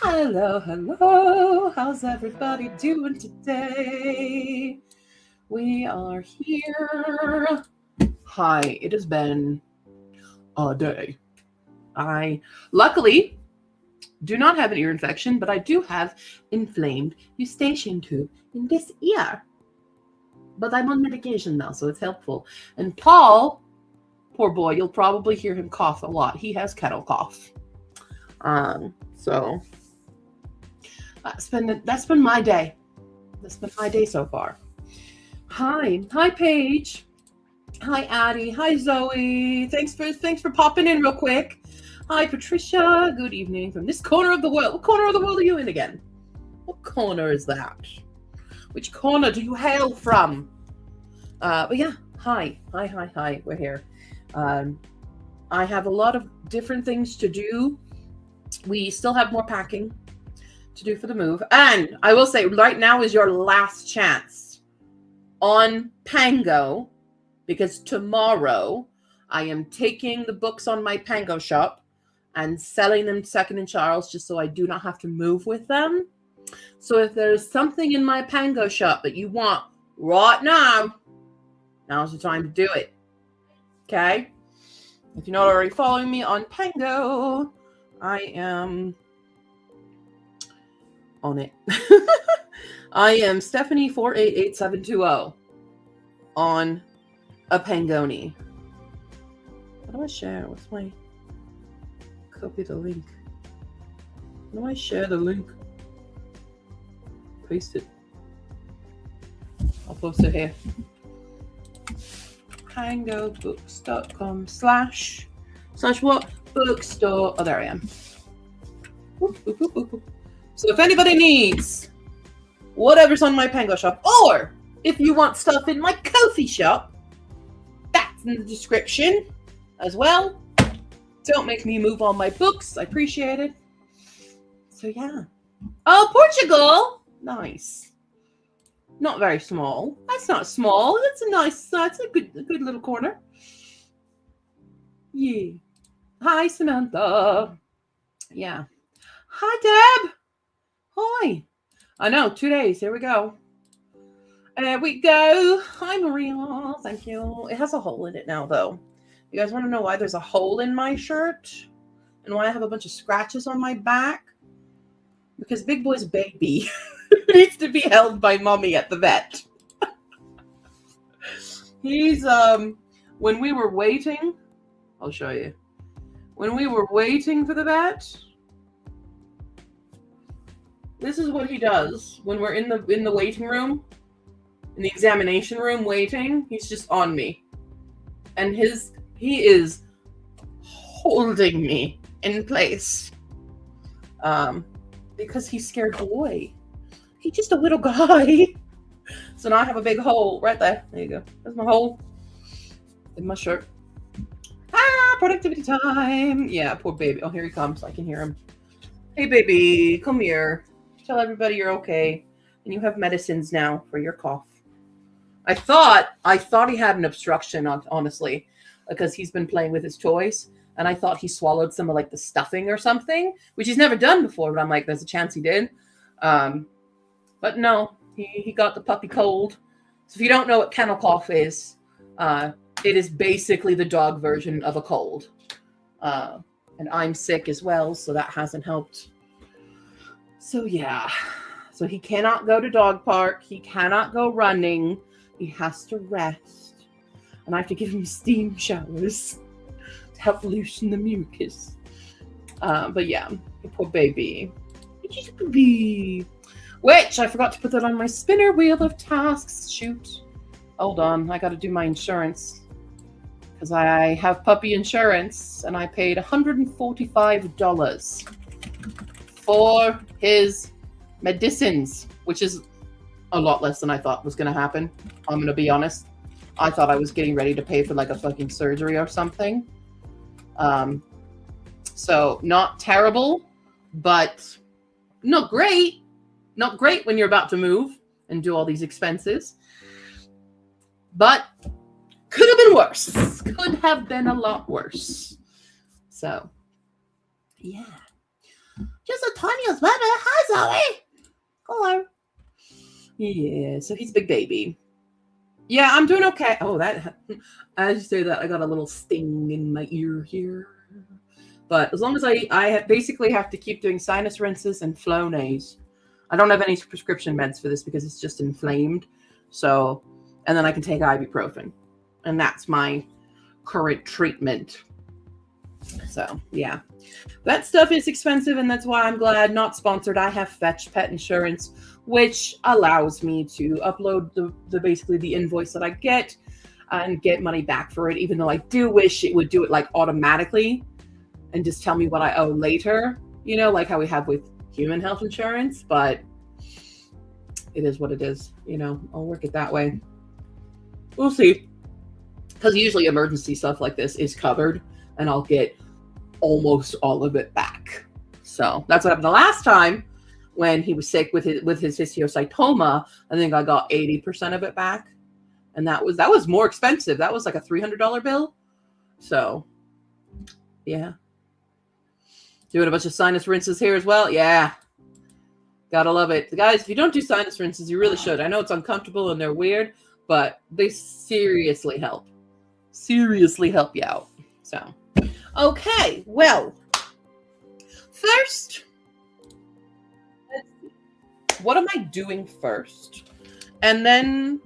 Hello, hello. How's everybody doing today? We are here. Hi, it has been a day. I luckily do not have an ear infection, but I do have inflamed eustachian tube in this ear. But I'm on medication now, so it's helpful. And Paul, poor boy, you'll probably hear him cough a lot. He has kennel cough. So that's been my day. That's been my day so far. Hi, Paige. Hi, Addie. Hi, Zoe. Thanks for popping in real quick. Hi, Patricia. Good evening from this corner of the world. What corner of the world are you in again? What corner is that? Which corner do you hail from? But yeah, hi. We're here. I have a lot of different things to do. We still have more packing to do for the move. And I will say, right now is your last chance on Pango, because tomorrow I am taking the books on my Pango shop and selling them second in Charles, just so I do not have to move with them. So if there's something in my Pango shop that you want right now, now's the time to do it. Okay? If you're not already following me on Pango, I am on it. I am Stephanie488720 on a Pangoni. How do I share? What's my copy the link? How do I share the link? Paste it. I'll post it here. pangobooks.com slash what? Bookstore. Oh, there I am. So if anybody needs whatever's on my Pango shop, or if you want stuff in my Ko-fi shop, that's in the description as well. Don't make me move all my books. I appreciate it. So yeah. Oh, Portugal. Nice. Not very small. That's not small. That's a nice, that's a good little corner. Yeah. Hi, Samantha. Yeah. Hi, Deb. Hi. I know, 2 days. Here we go. There we go. Hi, Maria. Thank you. It has a hole in it now, though. You guys want to know why there's a hole in my shirt? And why I have a bunch of scratches on my back? Because Big Boy's baby needs to be held by mommy at the vet. He's, when we were waiting, I'll show you. When we were waiting for the vet, this is what he does when we're in the waiting room, in the examination room waiting. He's just on me, and he is holding me in place, because he's scared away. He's just a little guy. So now I have a big hole right there. There you go. There's my hole in my shirt. Productivity time. Yeah, poor baby. Oh, here he comes. I can hear him. Hey, baby, come here. Tell everybody you're okay, and you have medicines now for your cough. I thought he had an obstruction, honestly, because he's been playing with his toys, and I thought he swallowed some of like the stuffing or something, which he's never done before. But I'm like, there's a chance he did. But no, he got the puppy cold. So if you don't know what kennel cough is, it is basically the dog version of a cold. And I'm sick as well, so that hasn't helped. So yeah, so he cannot go to dog park. He cannot go running. He has to rest. And I have to give him steam showers to help loosen the mucus. But yeah, poor baby. Just a baby. Which, I forgot to put that on my spinner wheel of tasks. Shoot. Hold on, I gotta do my insurance. Because I have puppy insurance, and I paid $145 for his medicines, which is a lot less than I thought was going to happen. I'm going to be honest. I thought I was getting ready to pay for like a fucking surgery or something. So not terrible, but not great. Not great when you're about to move and do all these expenses. But could have been worse. Could have been a lot worse. So, yeah. Just a tiniest baby. Hi, Zoe. Hello. Yeah, so he's a big baby. Yeah, I'm doing okay. Oh, that as you say that, I got a little sting in my ear here. But as long as basically have to keep doing sinus rinses and Flonase. I don't have any prescription meds for this because it's just inflamed. So, and then I can take ibuprofen. And that's my current treatment. So, yeah. That stuff is expensive, and that's why I'm glad, not sponsored, I have Fetch Pet Insurance, which allows me to upload the basically the invoice that I get and get money back for it, even though I do wish it would do it like automatically and just tell me what I owe later, you know, like how we have with human health insurance. But it is what it is, you know. I'll work it that way. We'll see. Because usually emergency stuff like this is covered, and I'll get almost all of it back. So that's what happened the last time when he was sick with his histiocytoma. I think I got 80% of it back, and that was more expensive. That was like a $300 bill. So yeah, doing a bunch of sinus rinses here as well. Yeah, gotta love it, guys. If you don't do sinus rinses, you really should. I know it's uncomfortable and they're weird, but they seriously help you out. So okay, well, first, let's see. What am I doing first? And then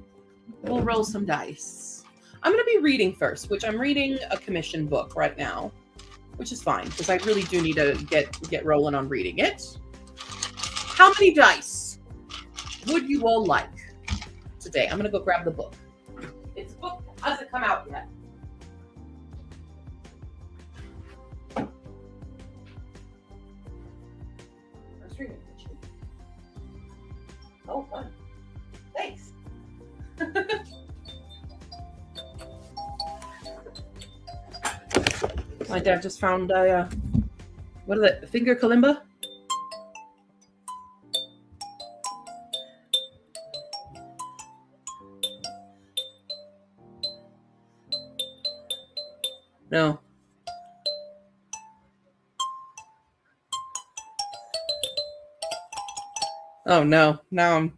we'll roll some dice. I'm going to be reading first, which I'm reading a commission book right now, which is fine because I really do need to get rolling on reading it. How many dice would you all like today? I'm going to go grab the book. It's a book that hasn't come out yet. Oh, fun. Thanks. My dad just found a, what is it, finger kalimba? No. Oh no, now I'm...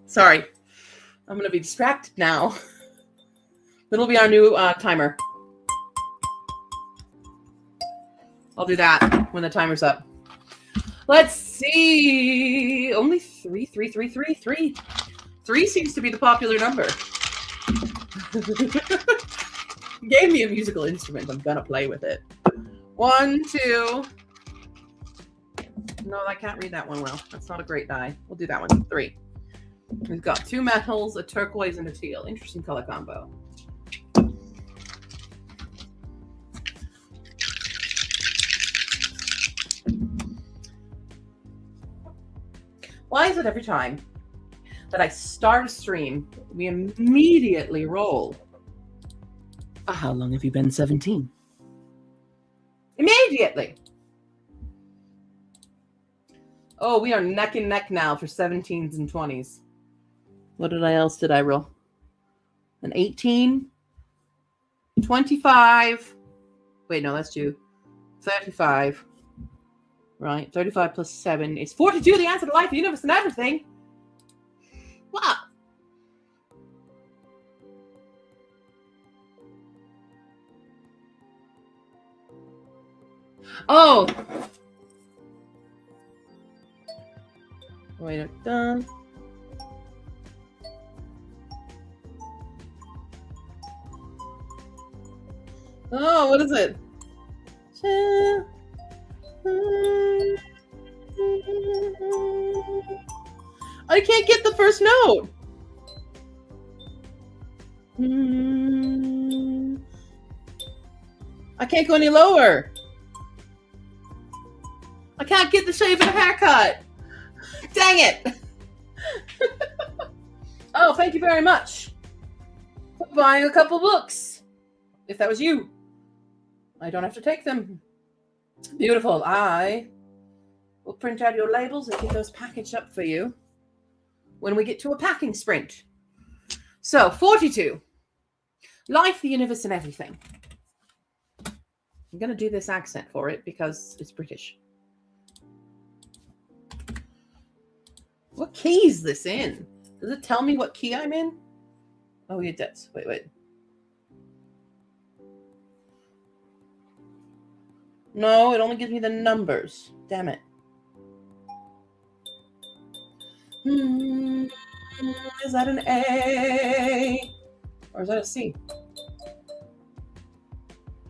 Sorry. I'm going to be distracted now. It'll be our new timer. I'll do that when the timer's up. Let's see. Only three. Three seems to be the popular number. Gave me a musical instrument. I'm gonna play with it. 1, 2. No, I can't read that one well. That's not a great die. We'll do that one. 3. We've got 2 metals, a turquoise, and a teal. Interesting color combo. Why is it every time that I start a stream, we immediately roll? How long have you been 17? Immediately. Oh, we are neck and neck now for 17s and 20s. What else did I roll? An 18, 25. Wait, no, that's 2. 35. Right, 35 plus 7 is 42. The answer to life, the universe, and everything. Wow. Oh. Wait, done. Oh, what is it? I can't get the first note. I can't go any lower. I can't get the shave and haircut. Dang it. Oh, thank you very much for buying a couple books. If that was you, I don't have to take them. Beautiful. I will print out your labels and get those packaged up for you when we get to a packing sprint. So 42. Life, the universe, and everything. I'm going to do this accent for it because it's British. What key is this in? Does it tell me what key I'm in? Oh, it does. Wait. No, it only gives me the numbers. Damn it. Is that an A? Or is that a C?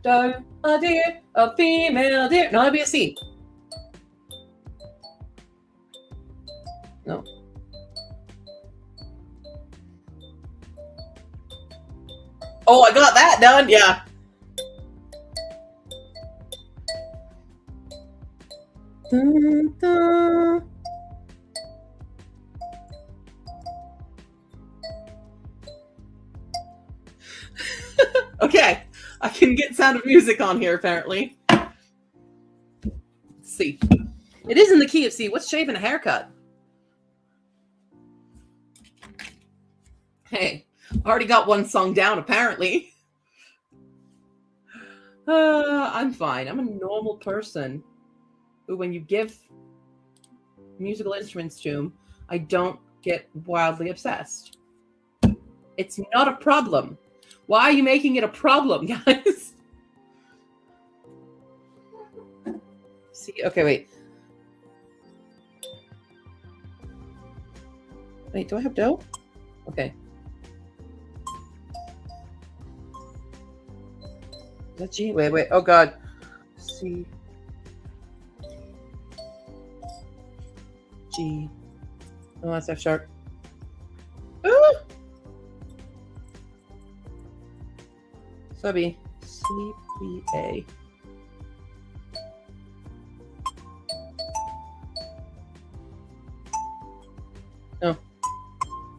Doe, a deer, a female deer. No, that'd be a C. No. Oh, I got that done. Yeah. Dun, dun. Okay, I can get Sound of Music on here apparently. Let's see. It is in the key of C. What's shaving a haircut? Hey, already got one song down apparently. I'm fine. I'm a normal person who, when you give musical instruments to him, I don't get wildly obsessed. It's not a problem. Why are you making it a problem, guys? See, okay, wait. Wait, do I have dough? Okay. Is that G? Wait. Oh, God. C. G. Oh, that's F sharp. Ooh! Subby. C, B, A. No.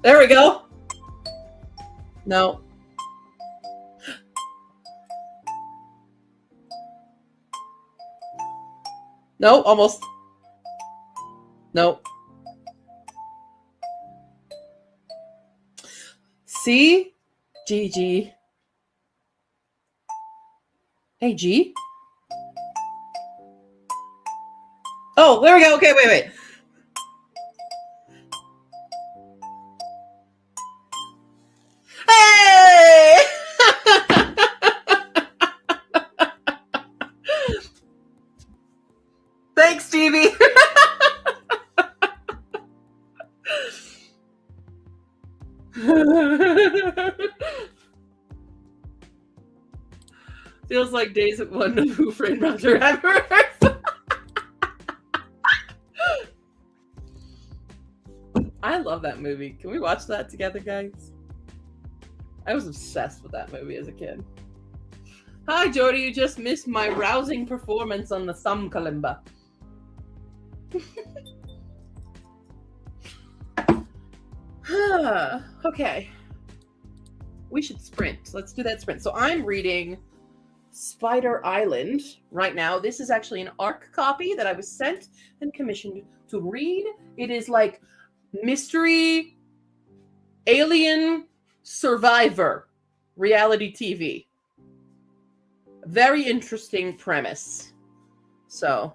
There we go. No. No, almost. No. C, G, G. Hey, G. Oh, there we go. Okay, wait. Hey! Thanks, Stevie. Feels like days at one of Who Framed Roger Rabbit. I love that movie. Can we watch that together, guys? I was obsessed with that movie as a kid. Hi, Jody. You just missed my rousing performance on the thumb kalimba. Okay. We should sprint. Let's do that sprint. So I'm reading Spider Island right now. This is actually an ARC copy that I was sent and commissioned to read. It is like mystery, alien, survivor, reality TV. Very interesting premise. So,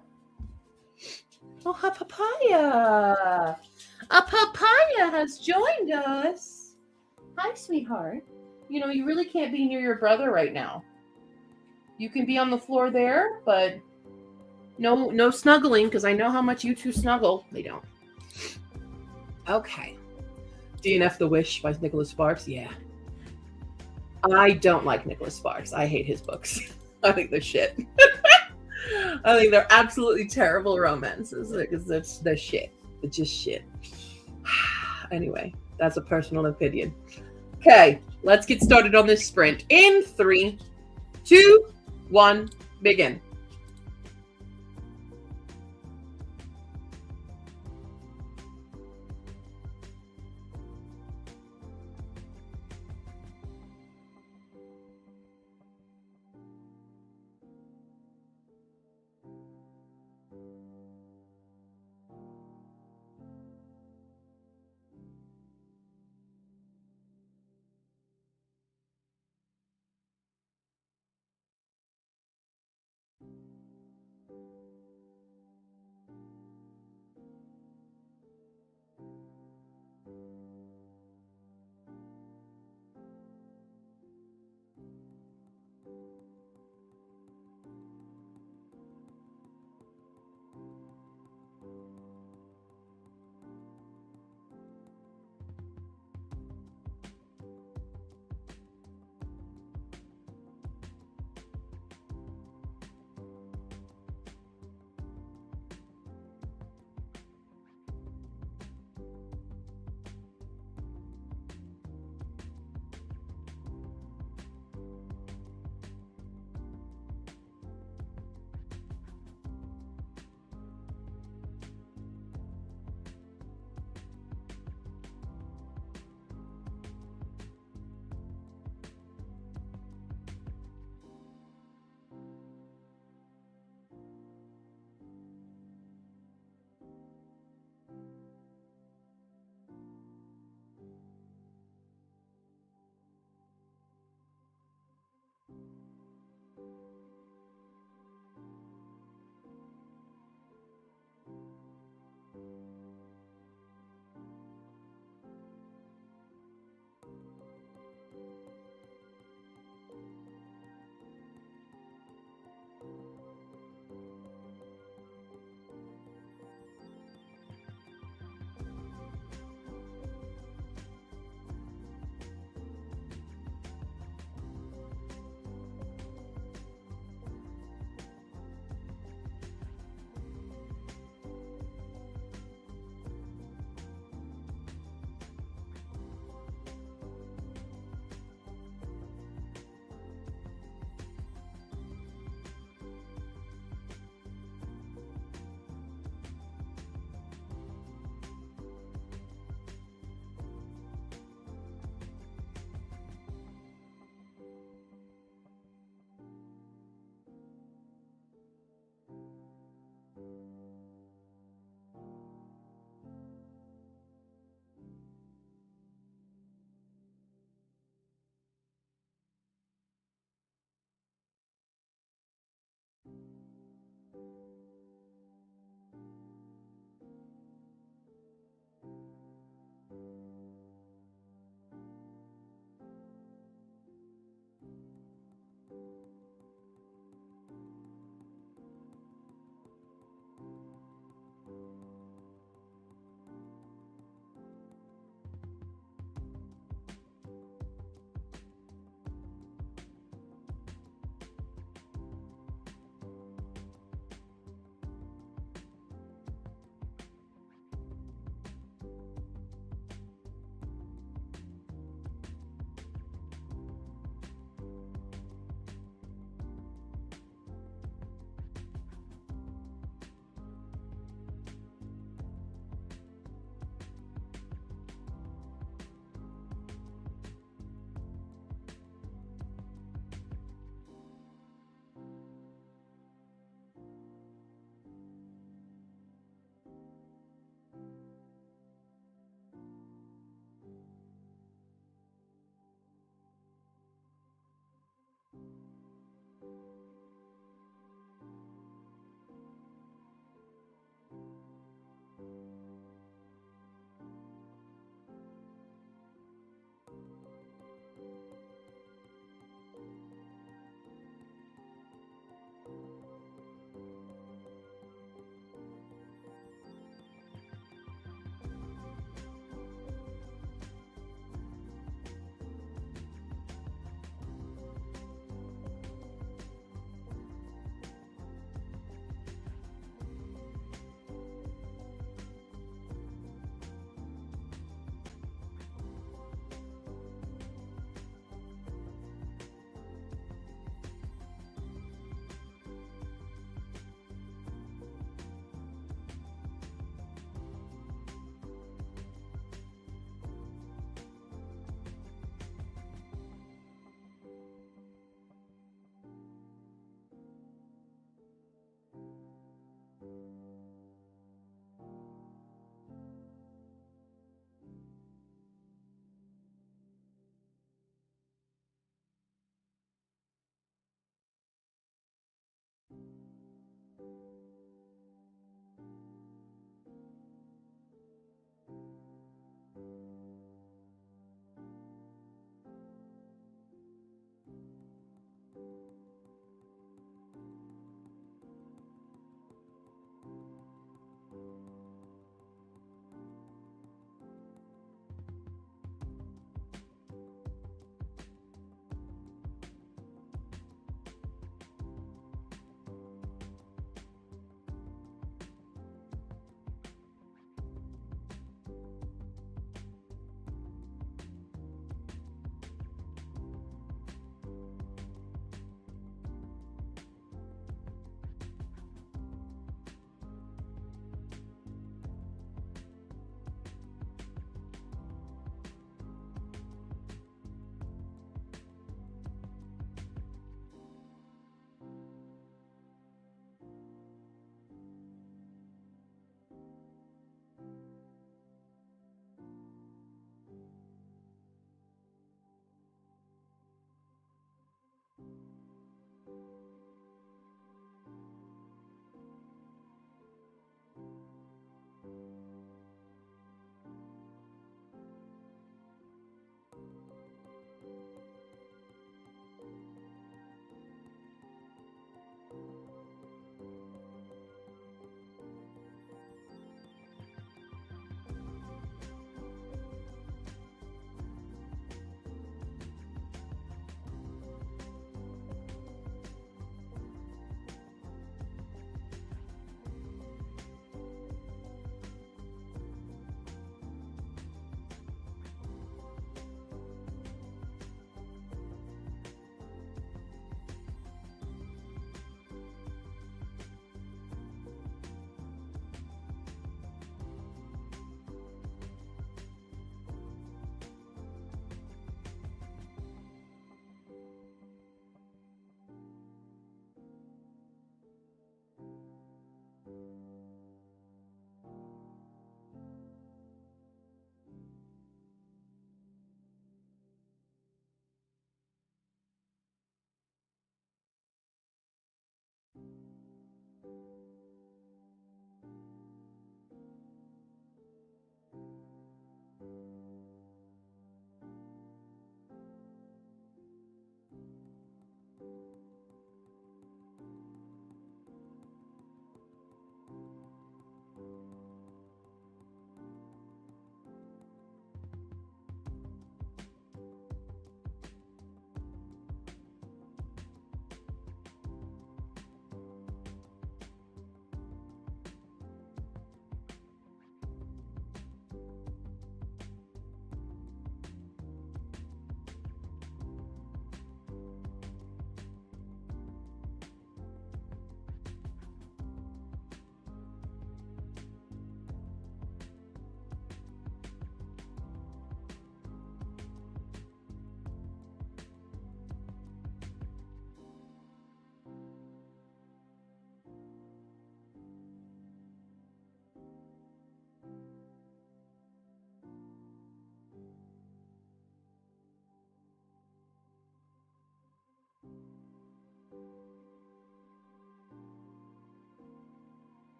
oh, a papaya. A papaya has joined us. Hi, sweetheart. You know, you really can't be near your brother right now. You can be on the floor there, but no snuggling, because I know how much you two snuggle. They don't. Okay. DNF The Wish by Nicholas Sparks. Yeah. I don't like Nicholas Sparks. I hate his books. I think they're shit. I think they're absolutely terrible romances because they're shit. They're just shit. Anyway, that's a personal opinion. Okay, let's get started on this sprint. In 3, 2, 1, begin.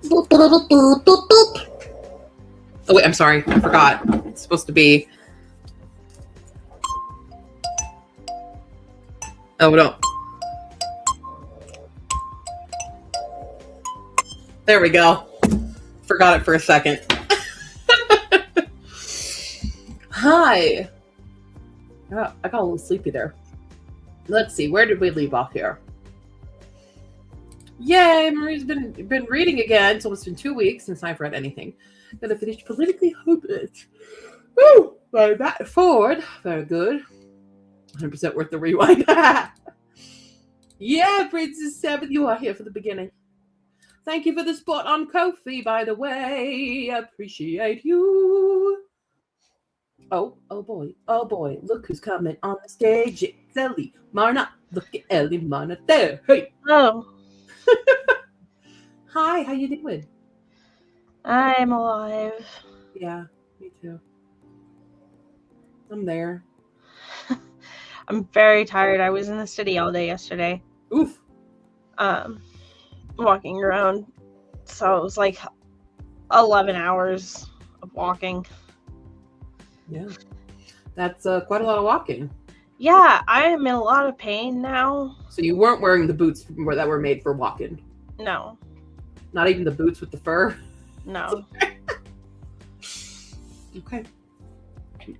Boop, boop, boop, boop, boop, boop. Oh, wait, I'm sorry. I forgot. It's supposed to be. Oh, no. There we go. Forgot it for a second. Hi. Oh, I got a little sleepy there. Let's see. Where did we leave off here? Yay, Marie's been reading again. So it's been 2 weeks since I've read anything. Gonna finish Politically Hopeless. Woo! By Matt Ford. Very good. 100% worth the rewind. Yeah, Princess 7, you are here for the beginning. Thank you for the spot on Ko-fi, by the way. I appreciate you. Oh boy, look who's coming on the stage. It's Ellie Marna. Look at Ellie Marna there. Hey. Oh, Hi, how you doing? I'm alive. Yeah, me too. I'm there. I'm very tired. I was in the city all day yesterday, Oof. walking around. So it was like 11 hours of walking. Yeah. That's quite a lot of walking. Yeah, I am in a lot of pain now. So you weren't wearing the boots that were made for walking? No, Not even the boots with the fur? no. Okay.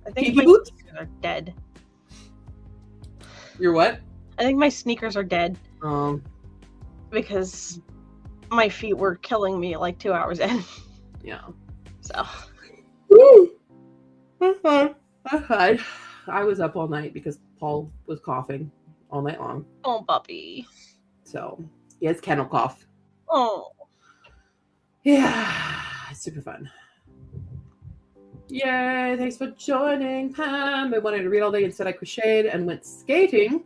I think Kinky my boots? sneakers are dead. Your what? I think my sneakers are dead Um, because my feet were killing me like 2 hours in. yeah. So, Woo! Okay. I was up all night because Paul was coughing all night long. oh, puppy. So he has kennel cough. Oh, Yeah, it's super fun. Yay, thanks for joining, Pam. I wanted to read all day, instead I crocheted and went skating.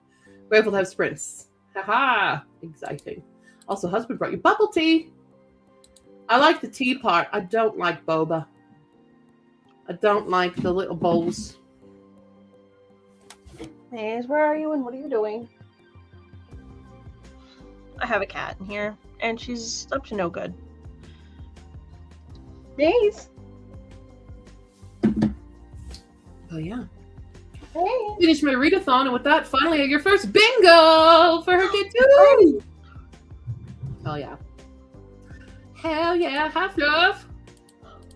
Grateful to have sprints. Haha, exciting. Also, husband brought you bubble tea. I like the tea part. I don't like boba. I don't like the little bowls. Maze, where are you and what are you doing? I have a cat in here, and she's up to no good. Maze! Oh, yeah. Hey! Finished my readathon, and with that, finally I get your first bingo for her kid too. Hell yeah. Hell yeah. Hi, Fluff.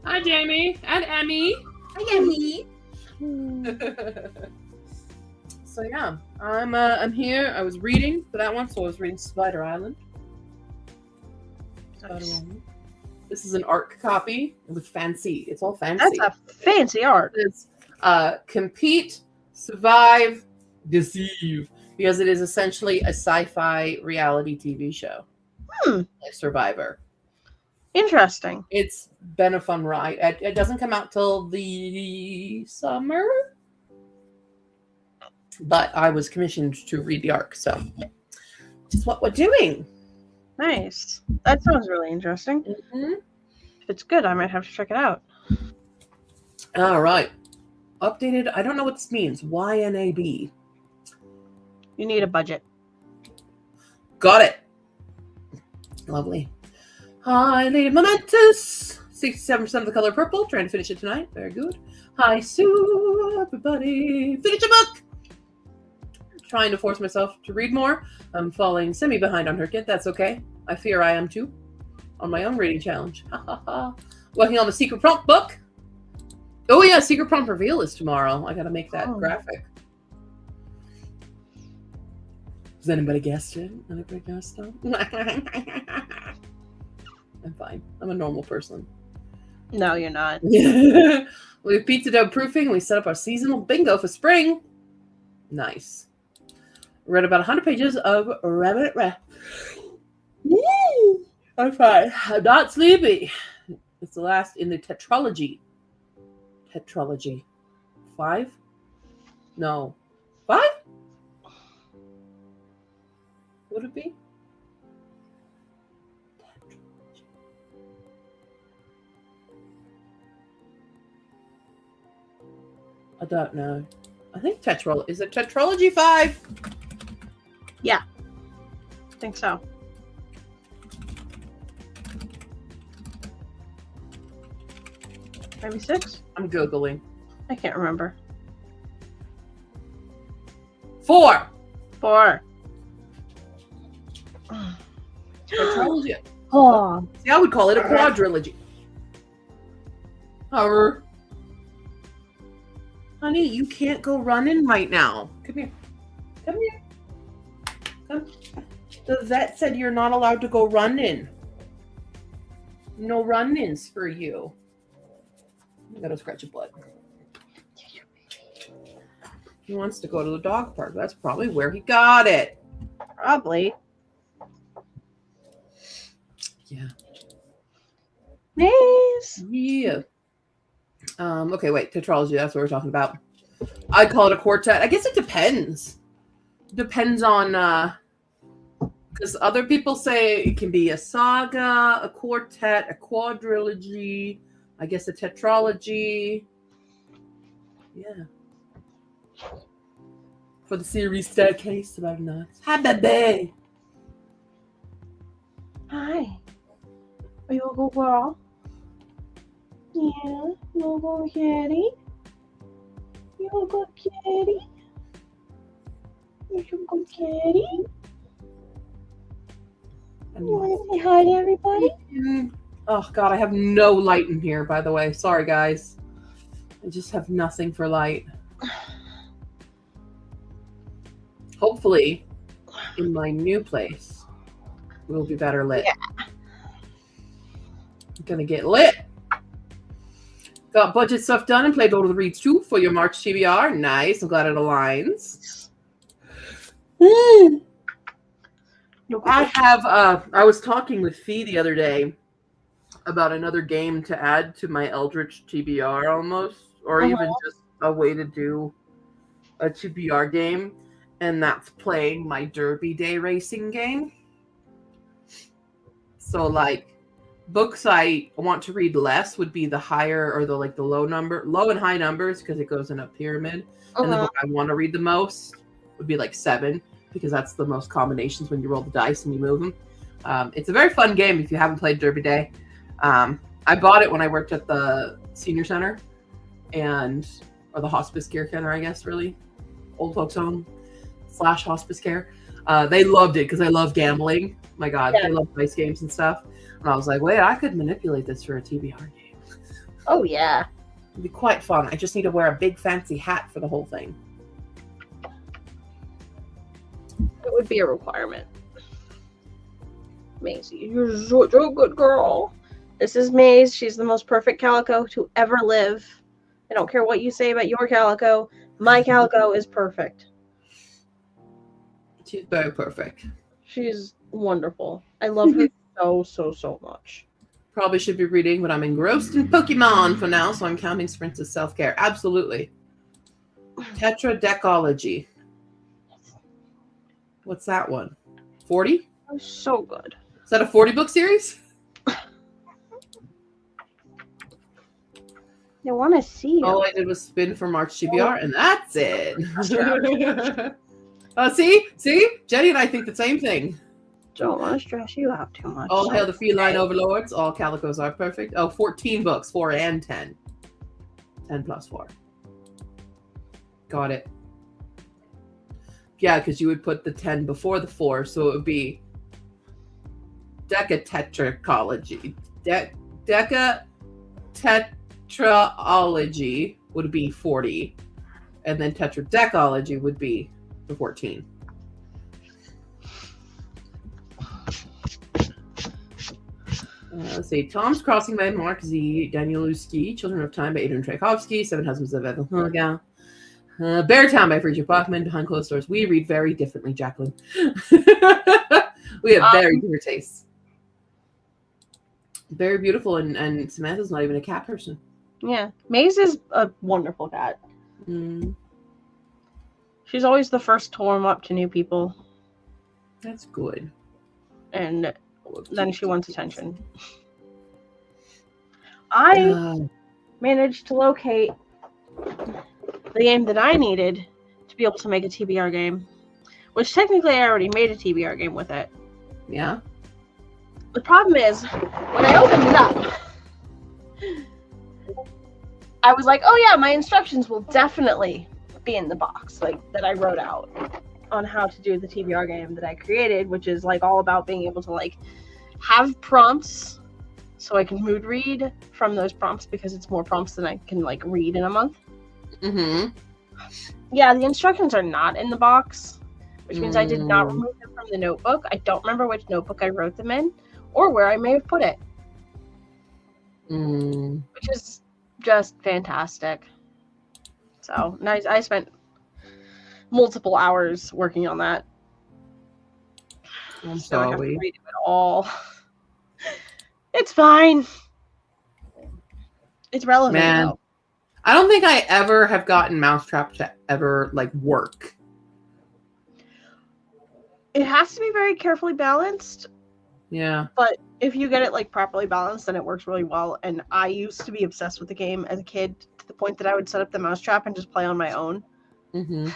Hi, Jamie. And Emmy. Hi, Emmy! So yeah, I'm here. I was reading for that one, so I was reading Spider Island. Nice. This is an ARC copy with fancy. It's all fancy. That's a fancy art. It's compete, survive, deceive, because it is essentially a sci-fi reality TV show. Like Survivor. Interesting. It's been a fun ride. It doesn't come out till the summer, but I was commissioned to read the ARC, so just what we're doing. Nice. That sounds really interesting. Mm-hmm. If it's good, I might have to check it out. All right. Updated. I don't know what this means. YNAB. You need a budget. Got it. Lovely. Hi, Lady Momentous. 67% of the color purple. Trying to finish it tonight. Very good. Hi, Sue. Everybody. Finish a book. Trying to force myself to read more. I'm falling semi-behind on her kid. That's okay. I fear I am too. On my own reading challenge. Working on the secret prompt book. Oh yeah, secret prompt reveal is tomorrow. I gotta make that graphic. Has anybody guessed it? Anybody guessed it? I'm fine. I'm a normal person. No, you're not. We have pizza dough proofing. We set up our seasonal bingo for spring. Nice. Read about 100 pages of Rabbit Rat. Woo! I'm fine. I'm not sleepy. It's the last in the tetralogy. Tetralogy. 5? No. 5? Would it be? I don't know. I think tetralogy. Is it tetralogy 5? Yeah. I think so. Maybe 6? I'm Googling. I can't remember. 4. 4. Tetralogy. Oh. See, I would call it a quadrilogy. However, honey, you can't go running right now. Come here. Come here. Come. The vet said you're not allowed to go running. No run-ins for you. I gotta scratch your blood. He wants to go to the dog park. That's probably where he got it. Probably. Yeah. Nice. Yeah. Okay, wait, tetralogy, that's what we're talking about. I'd call it a quartet. I guess it depends. Depends on because other people say it can be a saga, a quartet, a quadrilogy, I guess a tetralogy. Yeah. For the series staircase, about nuts. Hi, baby. Hi. Are you a good girl? Yeah. You a good kitty? You a good kitty? You a good kitty? You want to say hi to everybody? Oh, God, I have no light in here, by the way. Sorry, guys. I just have nothing for light. Hopefully, in my new place, we'll be better lit. Yeah. I'm gonna get lit. Got budget stuff done and played Lord of the Reeds 2 for your March TBR. Nice. I'm glad it aligns. I have I was talking with Fee the other day about another game to add to my Eldritch TBR almost, or even just a way to do a TBR game, and that's playing my Derby Day racing game. So like books I want to read less would be the higher or the low and high numbers because it goes in a pyramid. And the book I want to read the most would be like 7 because that's the most combinations when you roll the dice and you move them. It's a very fun game if you haven't played Derby Day. I bought it when I worked at the senior center or the hospice care center, I guess, really. Old folks home / hospice care. They loved it because I love gambling. My God, they love dice games and stuff. And I was like, wait, I could manipulate this for a TBR game. Oh, yeah. It'd be quite fun. I just need to wear a big fancy hat for the whole thing. It would be a requirement. Maisie, you're such a good girl. This is Maze. She's the most perfect calico to ever live. I don't care what you say about your calico. My calico is perfect. She's very perfect. She's wonderful. I love her so much. Probably should be reading, but I'm engrossed in Pokemon for now, so I'm counting sprints as self-care. Absolutely. Tetradecology. What's that one? 40? Oh, so good. Is that a 40-book series? They want to see you. All I did was spin for March TBR, and that's it. See? Jenny and I think the same thing. Don't want to stress you out too much. All hail the feline overlords. All calicos are perfect. Oh, 14 books, 4 and 10. 10 plus 4. Got it. Yeah, because you would put the 10 before the 4, so it would be decatetralogy. Decatetralogy would be 40, and then tetradecology would be the 14. Let's see. Tom's Crossing by Mark Z. Danielewski. Children of Time by Adrian Tchaikovsky. Seven Husbands of Ethel Hilga. Beartown by Friedrich Bachmann. Behind Closed Doors. We read very differently, Jacqueline. We have very different tastes. Very beautiful, and Samantha's not even a cat person. Yeah. Maze is a wonderful cat. Mm. She's always the first to warm up to new people. That's good. And then she wants attention. I managed to locate the game that I needed to be able to make a TBR game, which technically I already made a TBR game with it. Yeah. The problem is, when I opened it up, I was like, oh yeah, my instructions will definitely be in the box, like, that I wrote out on how to do the TBR game that I created, which is like all about being able to like have prompts so I can mood read from those prompts because it's more prompts than I can like read in a month. Mm-hmm. Yeah, the instructions are not in the box, which means I did not remove them from the notebook. I don't remember which notebook I wrote them in or where I may have put it. Which is just fantastic. So nice. I spent multiple hours working on that. I'm so I have to sorry. read it all. It's fine. It's relevant. Man, though. I don't think I ever have gotten Mousetrap to ever like work. It has to be very carefully balanced. Yeah. But if you get it like properly balanced, then it works really well. And I used to be obsessed with the game as a kid to the point that I would set up the Mousetrap and just play on my own. Mm-hmm.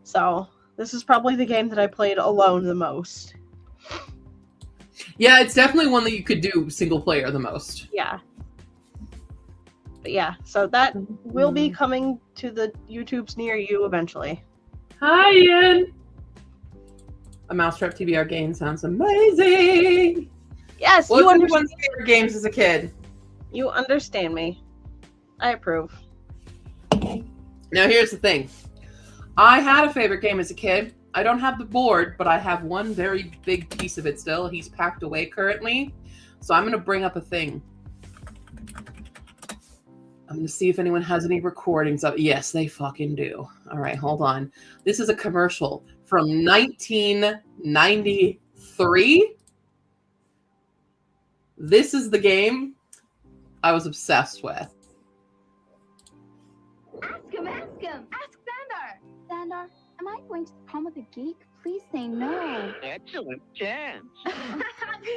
So this is probably the game that I played alone the most. Yeah, it's definitely one that you could do single player the most. Yeah. But yeah, so that will be coming to the YouTubes near you eventually. Hi, Ian. A Mousetrap TBR game sounds amazing. Yes, What's you understand. everyone's favorite games as a kid? You understand me. I approve. Now, here's the thing. I had a favorite game as a kid. I don't have the board, but I have one very big piece of it still. He's packed away currently. So I'm going to bring up a thing. I'm going to see if anyone has any recordings of it. Yes, they fucking do. All right, hold on. This is a commercial from 1993. This is the game I was obsessed with. Ask him, ask him. Ask Xandar. Xandar, am I going to the prom with a geek? Please say no. Excellent chance.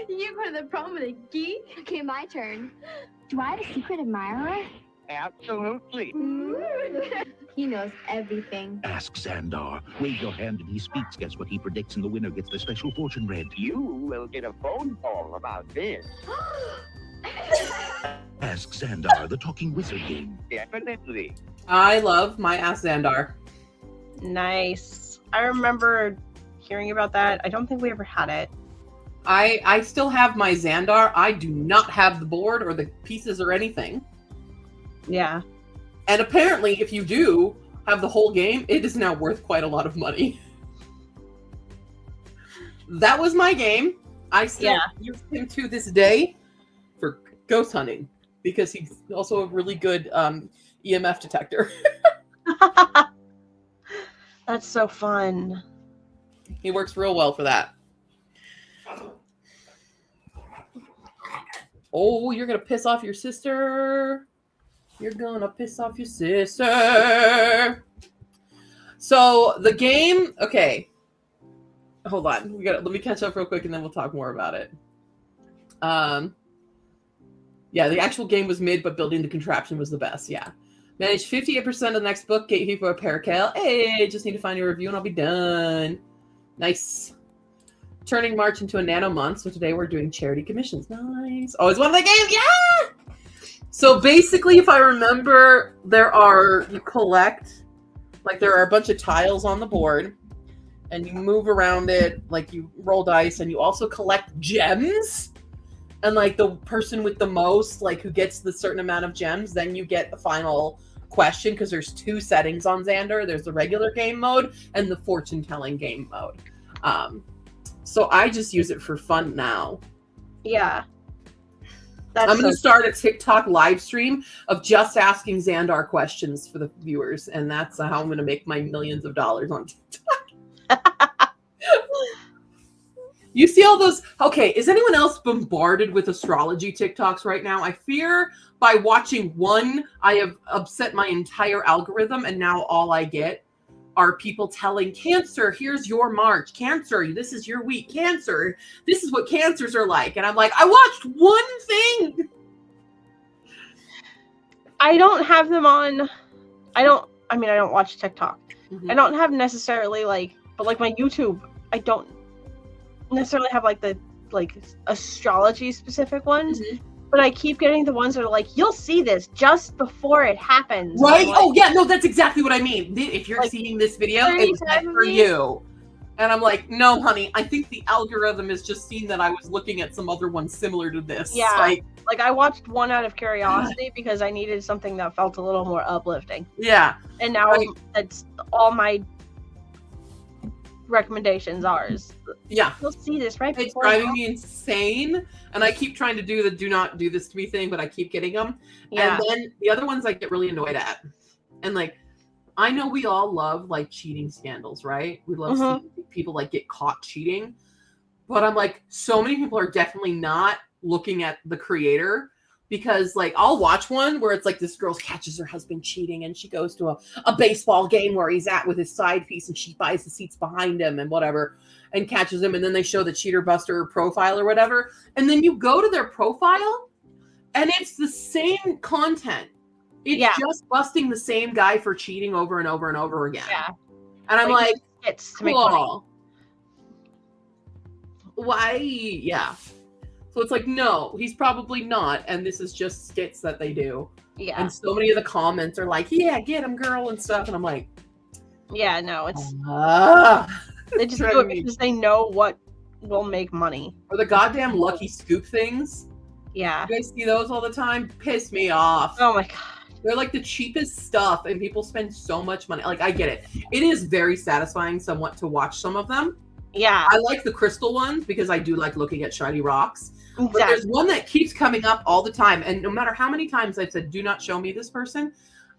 You go to the prom with a geek? Okay, my turn. Do I have a secret admirer? Absolutely. He knows everything. Ask Xandar. Wave your hand and he speaks. Guess what he predicts, and the winner gets the special fortune read. You will get a phone call about this. Ask Xandar, the talking wizard game. Definitely. I love my Ask Xandar. Nice. I remember hearing about that. I don't think we ever had it. I still have my Xandar. I do not have the board or the pieces or anything. Yeah. And apparently, if you do have the whole game, it is now worth quite a lot of money. That was my game. I still use him to this day for ghost hunting because he's also a really good EMF detector. That's so fun. He works real well for that. Oh, you're going to piss off your sister. You're gonna piss off your sister. So the game, okay. Hold on. Let me catch up real quick and then we'll talk more about it. Yeah, the actual game was mid, but building the contraption was the best. Yeah. Managed 58% of the next book, Gatekeeper of Paracal. Hey, just need to find your review and I'll be done. Nice. Turning March into a nano month. So today we're doing charity commissions. Nice. Oh, it's one of the games. Yeah. So basically, if I remember, you collect, like there are a bunch of tiles on the board and you move around it, like you roll dice and you also collect gems. And like the person with the most, like who gets the certain amount of gems, then you get the final question because there's two settings on Xandar. There's the regular game mode and the fortune telling game mode. So I just use it for fun now. Yeah. I'm going to start a TikTok live stream of just asking Xandar questions for the viewers, and that's how I'm going to make my millions of dollars on TikTok. You see all those? Okay, is anyone else bombarded with astrology TikToks right now? I fear by watching one, I have upset my entire algorithm, and now all I get are people telling Cancer, here's your March. Cancer, this is your week. Cancer, this is what Cancers are like. And I'm like, I watched one thing. I don't have them on. I don't watch TikTok. Mm-hmm. I don't have necessarily but my YouTube, I don't necessarily have the astrology specific ones. Mm-hmm. But I keep getting the ones that are like, you'll see this just before it happens. Right? Oh, yeah. No, that's exactly what I mean. If you're seeing this video, it's meant for you. And I'm like, no, honey, I think the algorithm has just seen that I was looking at some other ones similar to this. Yeah. Like I watched one out of curiosity because I needed something that felt a little more uplifting. Yeah. And now that's all my recommendations are. Yeah. You'll see this right It's driving me insane. And I keep trying to do the do not do this to me thing, but I keep getting them. Yeah. And then the other ones I get really annoyed at. And I know we all love cheating scandals, right? We love seeing people get caught cheating. But I'm so many people are definitely not looking at the creator. because like I'll watch one where it's like this girl catches her husband cheating and she goes to a baseball game where he's at with his side piece and she buys the seats behind him and whatever and catches him, and then they show the cheater buster profile or whatever, and then you go to their profile and it's the same content. It's just busting the same guy for cheating over and over and over again. Yeah. And I'm like, it's to make money. cool. Why? Yeah. So it's like, no, he's probably not. And this is just skits that they do. Yeah. And so many of the comments are like, yeah, get him, girl, and stuff. And I'm like, yeah, no, it's they just trying do to it be- because they know what will make money. or the goddamn Lucky Scoop things. Yeah. You guys see those all the time? Piss me off. Oh my god. They're like the cheapest stuff, and people spend so much money. Like, I get it. It is very satisfying somewhat to watch some of them. Yeah. I like the crystal ones because I do like looking at shiny rocks. But Exactly. there's one that keeps coming up all the time, and no matter how many times I've said, do not show me this person,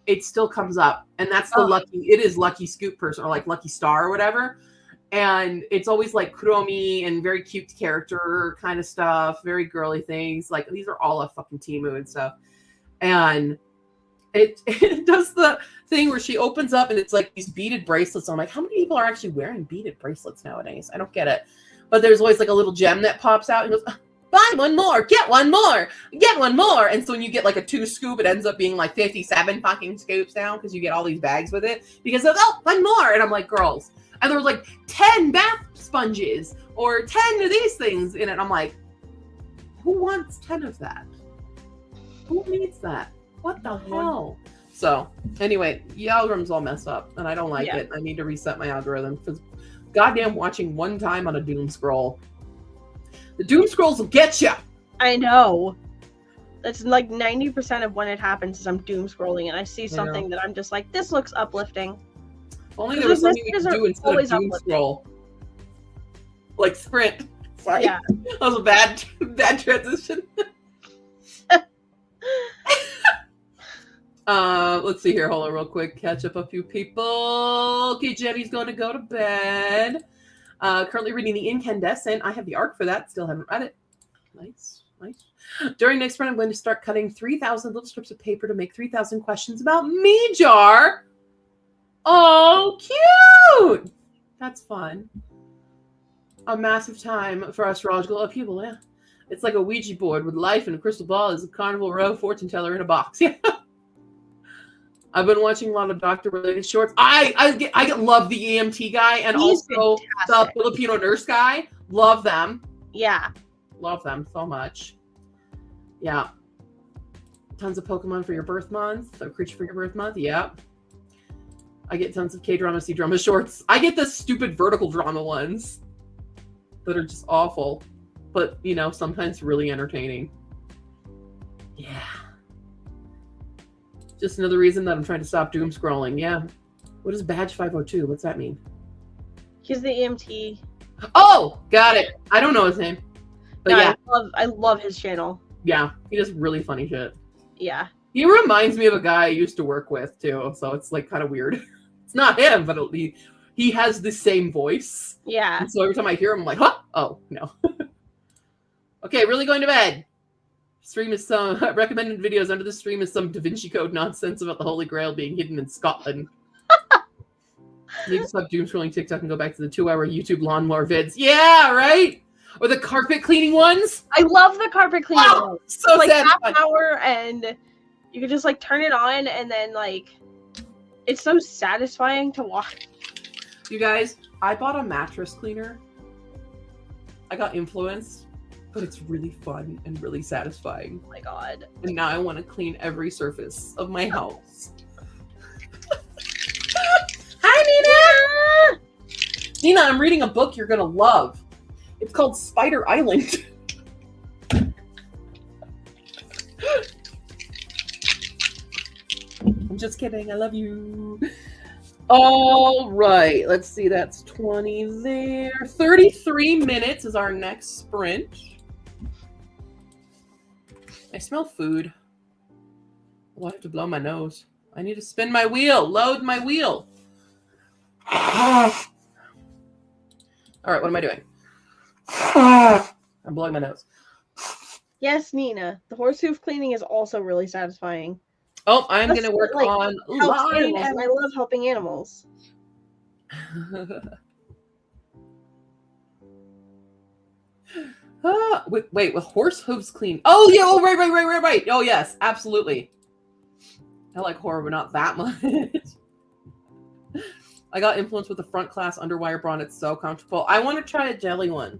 it still comes up. And that's the it is Lucky Scoop person, or like Lucky Star or whatever. And it's always like Kuromi and very cute character kind of stuff, very girly things. Like, these are all a fucking Temu and stuff. And it does the thing where she opens up and it's like these beaded bracelets. I'm like, how many people are actually wearing beaded bracelets nowadays? I don't get it. But there's always like a little gem that pops out and goes, buy one more, get one more, get one more. And so when you get like a 2 scoop, it ends up being like 57 fucking scoops now because you get all these bags with it because of, one more. And I'm like, girls. And there's like 10 bath sponges or 10 of these things in it. I'm like, who wants 10 of that? Who needs that? What the hell? So anyway, the algorithm's all messed up and I don't like it. I need to reset my algorithm because goddamn watching one time on a doom scroll. The doom scrolls will get you. I know. That's like 90% of when it happens is I'm doom scrolling and I see something that I'm just like, this looks uplifting. If only there was something we could do instead of doom scroll. Like sprint. Sorry. Yeah. That was a bad transition. Let's see here. Hold on real quick. Catch up a few people. Okay, Jenny's going to go to bed. Currently reading The Incandescent. I have the arc for that. Still haven't read it. Nice. During next sprint, I'm going to start cutting 3,000 little strips of paper to make 3,000 questions about me jar. Oh, cute! That's fun. A massive time for astrological upheaval, yeah. It's like a Ouija board with life and a crystal ball as a carnival row fortune teller in a box. Yeah. I've been watching a lot of doctor-related shorts. I love the EMT guy and He's also fantastic. the Filipino nurse guy. Love them. Yeah. Love them so much. Yeah. Tons of Pokemon for your birth month. A creature for your birth month. Yeah. I get tons of K-drama, C-drama shorts. I get the stupid vertical drama ones that are just awful, but, you know, sometimes really entertaining. Yeah. Just another reason that I'm trying to stop doom scrolling. Yeah. What is Badge 502? What's that mean? He's the EMT. Oh, got it. I don't know his name. But No, yeah. I love his channel. Yeah. He does really funny shit. Yeah. He reminds me of a guy I used to work with, too. So it's like kind of weird. It's not him, but he has the same voice. Yeah. And so every time I hear him, I'm like, huh? Oh, no. Okay, really going to bed. Stream is some recommended videos under the stream is some Da Vinci Code nonsense about the Holy Grail being hidden in Scotland. Need to stop doom scrolling TikTok and go back to the 2-hour YouTube lawnmower vids. Yeah, right? Or the carpet cleaning ones. I love the carpet cleaning. Oh, so like sad. half an hour and you can just like turn it on and then like it's so satisfying to watch. You guys, I bought a mattress cleaner. I got influenced, but it's really fun and really satisfying. Oh my god. And now I want to clean every surface of my house. Hi, Nina! Nina, I'm reading a book you're going to love. It's called Spider Island. I'm just kidding. I love you. All right. Let's see. That's 20 there. 33 minutes is our next sprint. I smell food. Oh, I have to blow my nose. I need to spin my wheel. Load my wheel. All right. What am I doing? I'm blowing my nose. Yes, Nina. The horse hoof cleaning is also really satisfying. Oh, I'm Plus, going to work it, like, on helps line animals, and I love helping animals. wait, with horse hooves clean. Oh, yeah. Oh, right. Oh, yes, absolutely. I like horror, but not that much. I got influenced with the front class underwire bra, and it's so comfortable. I want to try a jelly one.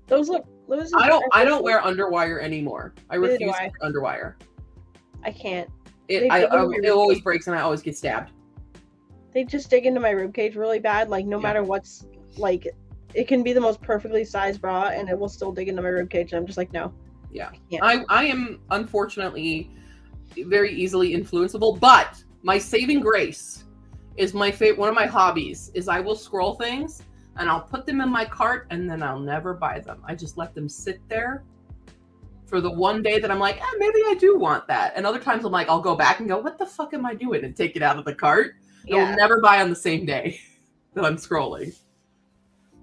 Those I don't wear underwire anymore. I Neither refuse do to wear underwire. I can't. It always breaks, and I always get stabbed. They just dig into my ribcage really bad. Like, no matter what's, like, it can be the most perfectly sized bra, and it will still dig into my ribcage, and I'm just like, no. Yeah. I I am, unfortunately, very easily influenceable, but my saving grace is one of my hobbies is I will scroll things, and I'll put them in my cart, and then I'll never buy them. I just let them sit there for the one day that I'm like, maybe I do want that. And other times I'm like, I'll go back and go, what the fuck am I doing? And take it out of the cart. I will never buy on the same day that I'm scrolling.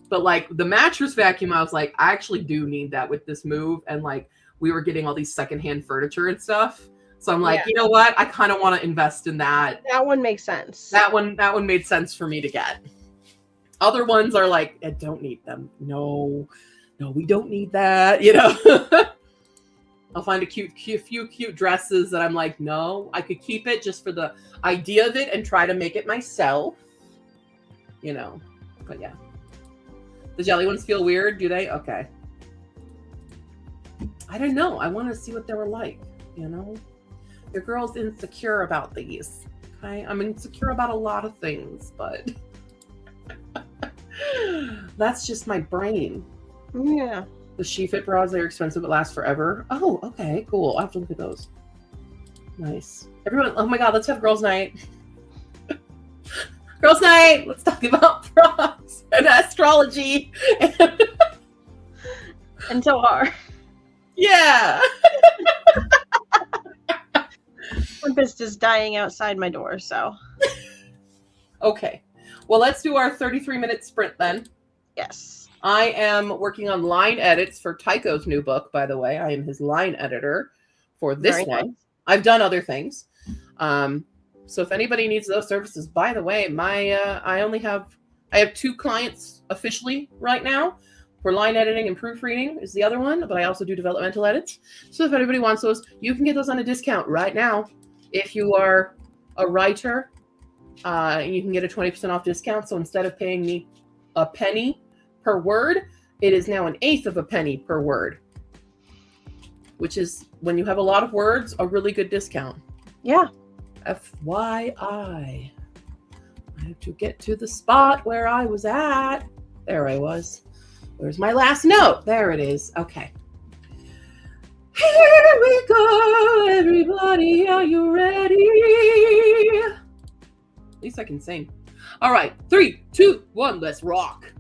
But like the mattress vacuum, I was like, I actually do need that with this move. And like we were getting all these secondhand furniture and stuff. So I'm like, you know what? I kind of want to invest in that. That one makes sense. That one made sense for me to get. Other ones are like, I don't need them. No, we don't need that. You know, I'll find a few cute dresses that I'm like, no, I could keep it just for the idea of it and try to make it myself. You know, but yeah. The jelly ones feel weird, do they? Okay. I don't know. I want to see what they were like, you know? Your girl's insecure about these. Okay? I'm insecure about a lot of things, but that's just my brain. Yeah. The She-Fit bras, they're expensive but last forever. Oh, okay, cool. I'll have to look at those. Nice. Everyone, oh my god, let's have girls' night. Girls' night! Let's talk about bras and astrology. And so are. Yeah! Tempest is dying outside my door, so. Okay. Well, let's do our 33-minute sprint then. Yes. I am working on line edits for Tycho's new book, by the way. I am his line editor for this Very one. nice. I've done other things. So if anybody needs those services, by the way, I have 2 clients officially right now. For line editing and proofreading is the other one, but I also do developmental edits. So if anybody wants those, you can get those on a discount right now. If you are a writer, you can get a 20% off discount. So instead of paying me a penny per word, it is now 1/8 of a penny per word, which is, when you have a lot of words, a really good discount. Yeah. FYI. I have to get to the spot where I was at. There I was. Where's my last note? There it is. Okay. Here we go, everybody. Are you ready? At least I can sing. All right. 3, 2, 1. Let's rock.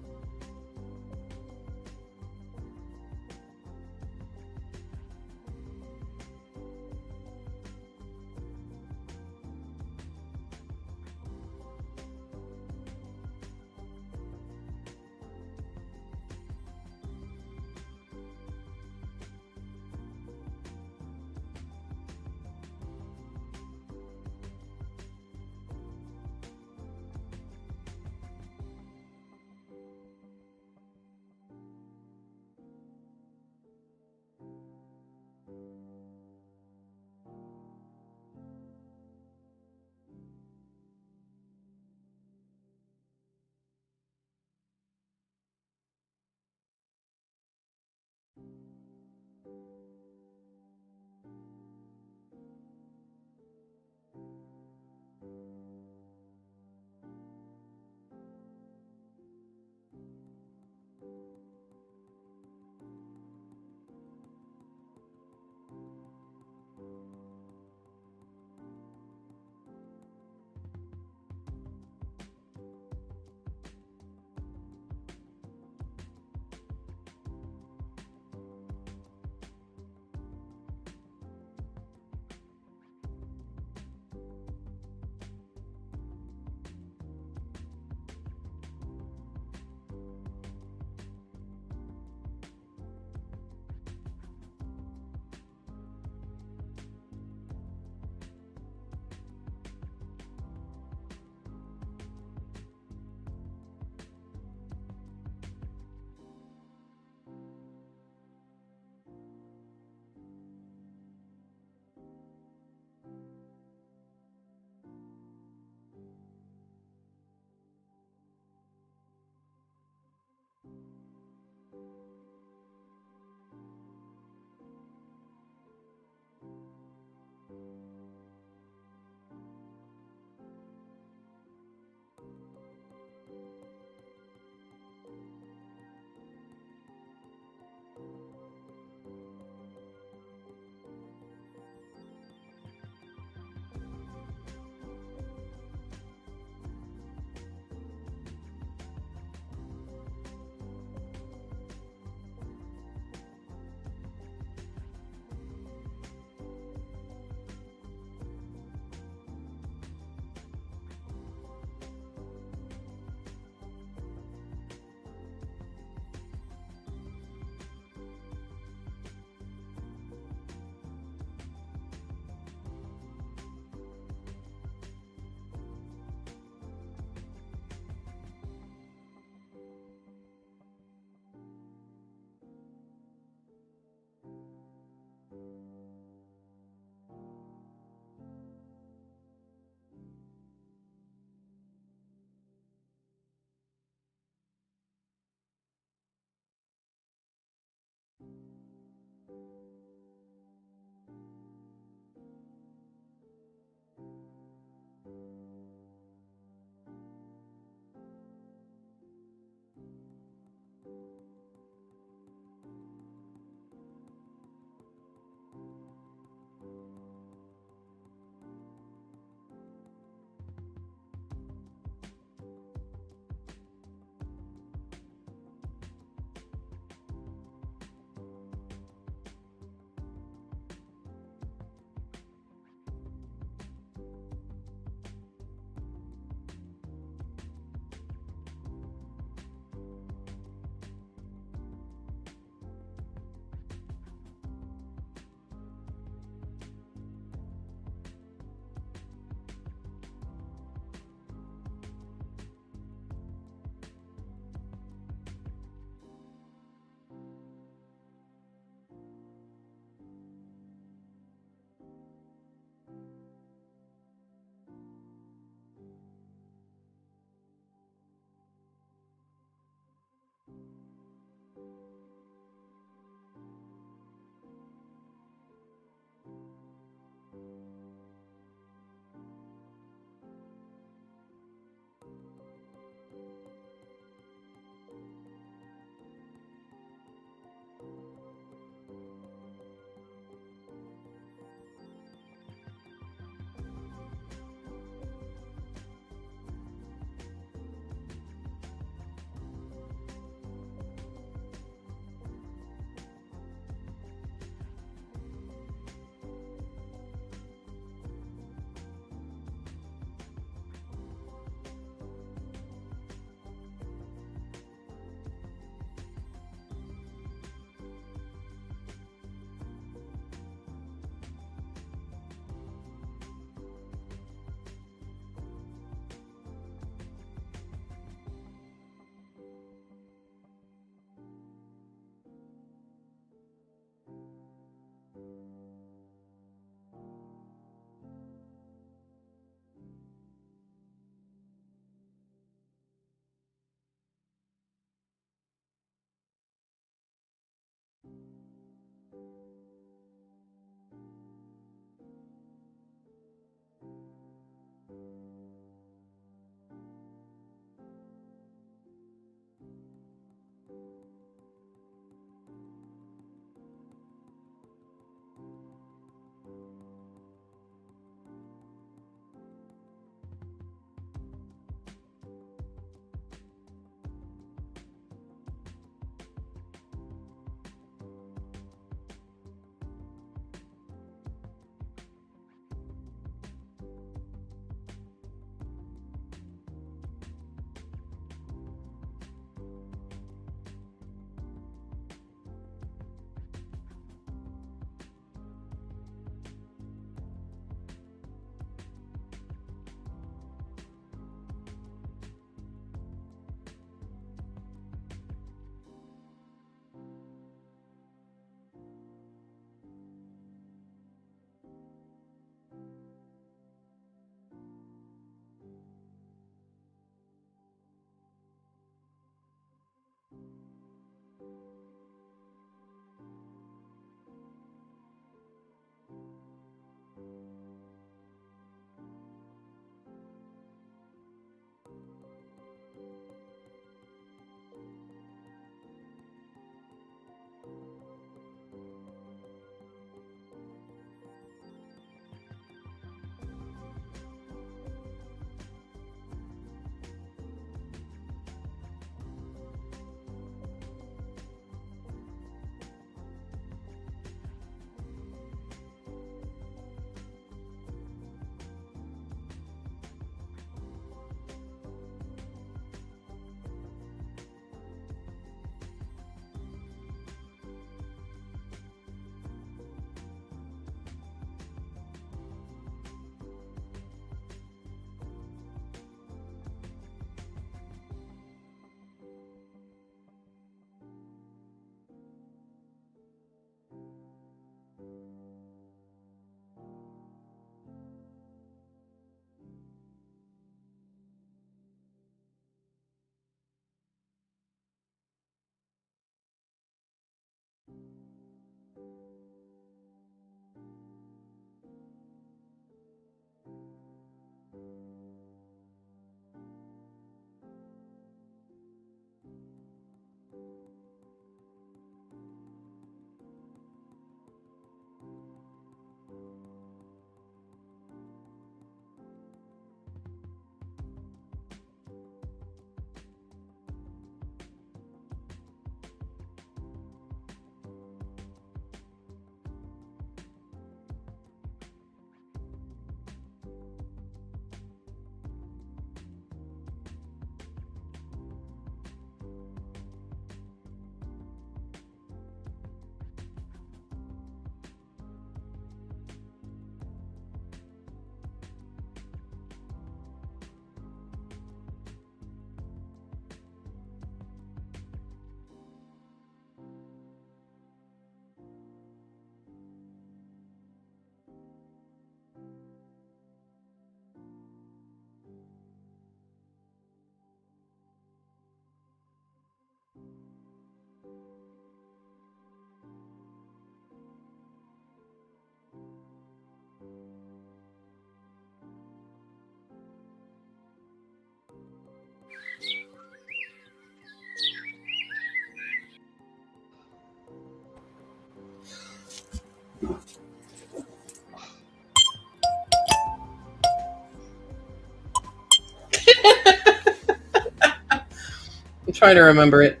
I'm trying to remember it.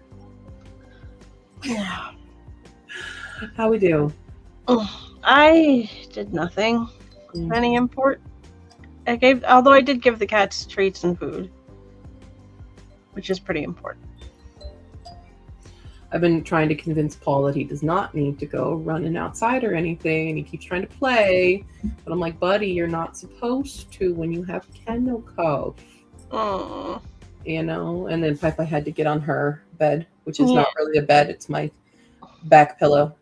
Yeah. How we do? I did nothing of any import. Although I did give the cats treats and food, which is pretty important. I've been trying to convince Paul that he does not need to go running outside or anything, and he keeps trying to play. But I'm like, buddy, you're not supposed to when you have kennel cough. Oh. You know? And then Pipe, I had to get on her bed, which is not really a bed. It's my back pillow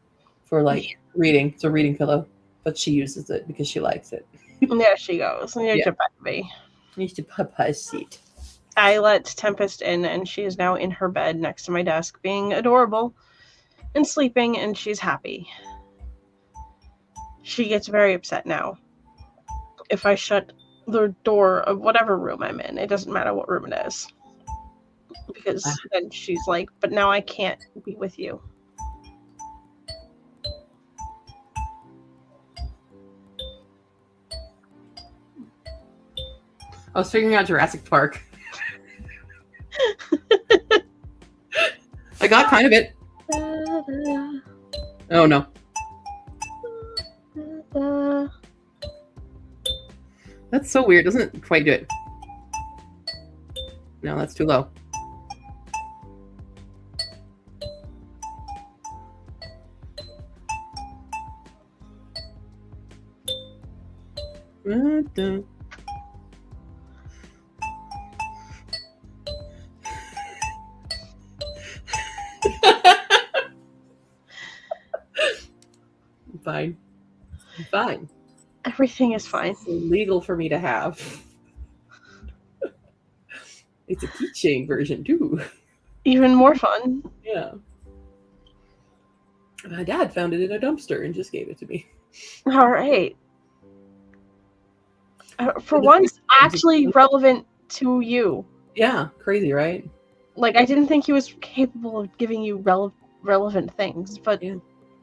for like reading. It's a reading pillow, but she uses it because she likes it. There she goes. Here's your baby. Needs to Papa's seat. I let Tempest in, and she is now in her bed next to my desk, being adorable and sleeping, and she's happy. She gets very upset now. If I shut the door of whatever room I'm in, it doesn't matter what room it is. Because then she's like, but now I can't be with you. I was figuring out Jurassic Park. I got kind of it. Oh no. That's so weird. Doesn't quite do it. No, that's too low. Fine. I'm fine. Everything is fine. It's illegal for me to have. It's a keychain version too. Even more fun. Yeah. My dad found it in a dumpster and just gave it to me. All right. For once, actually relevant to you. Yeah, crazy, right? Like, I didn't think he was capable of giving you relevant things, but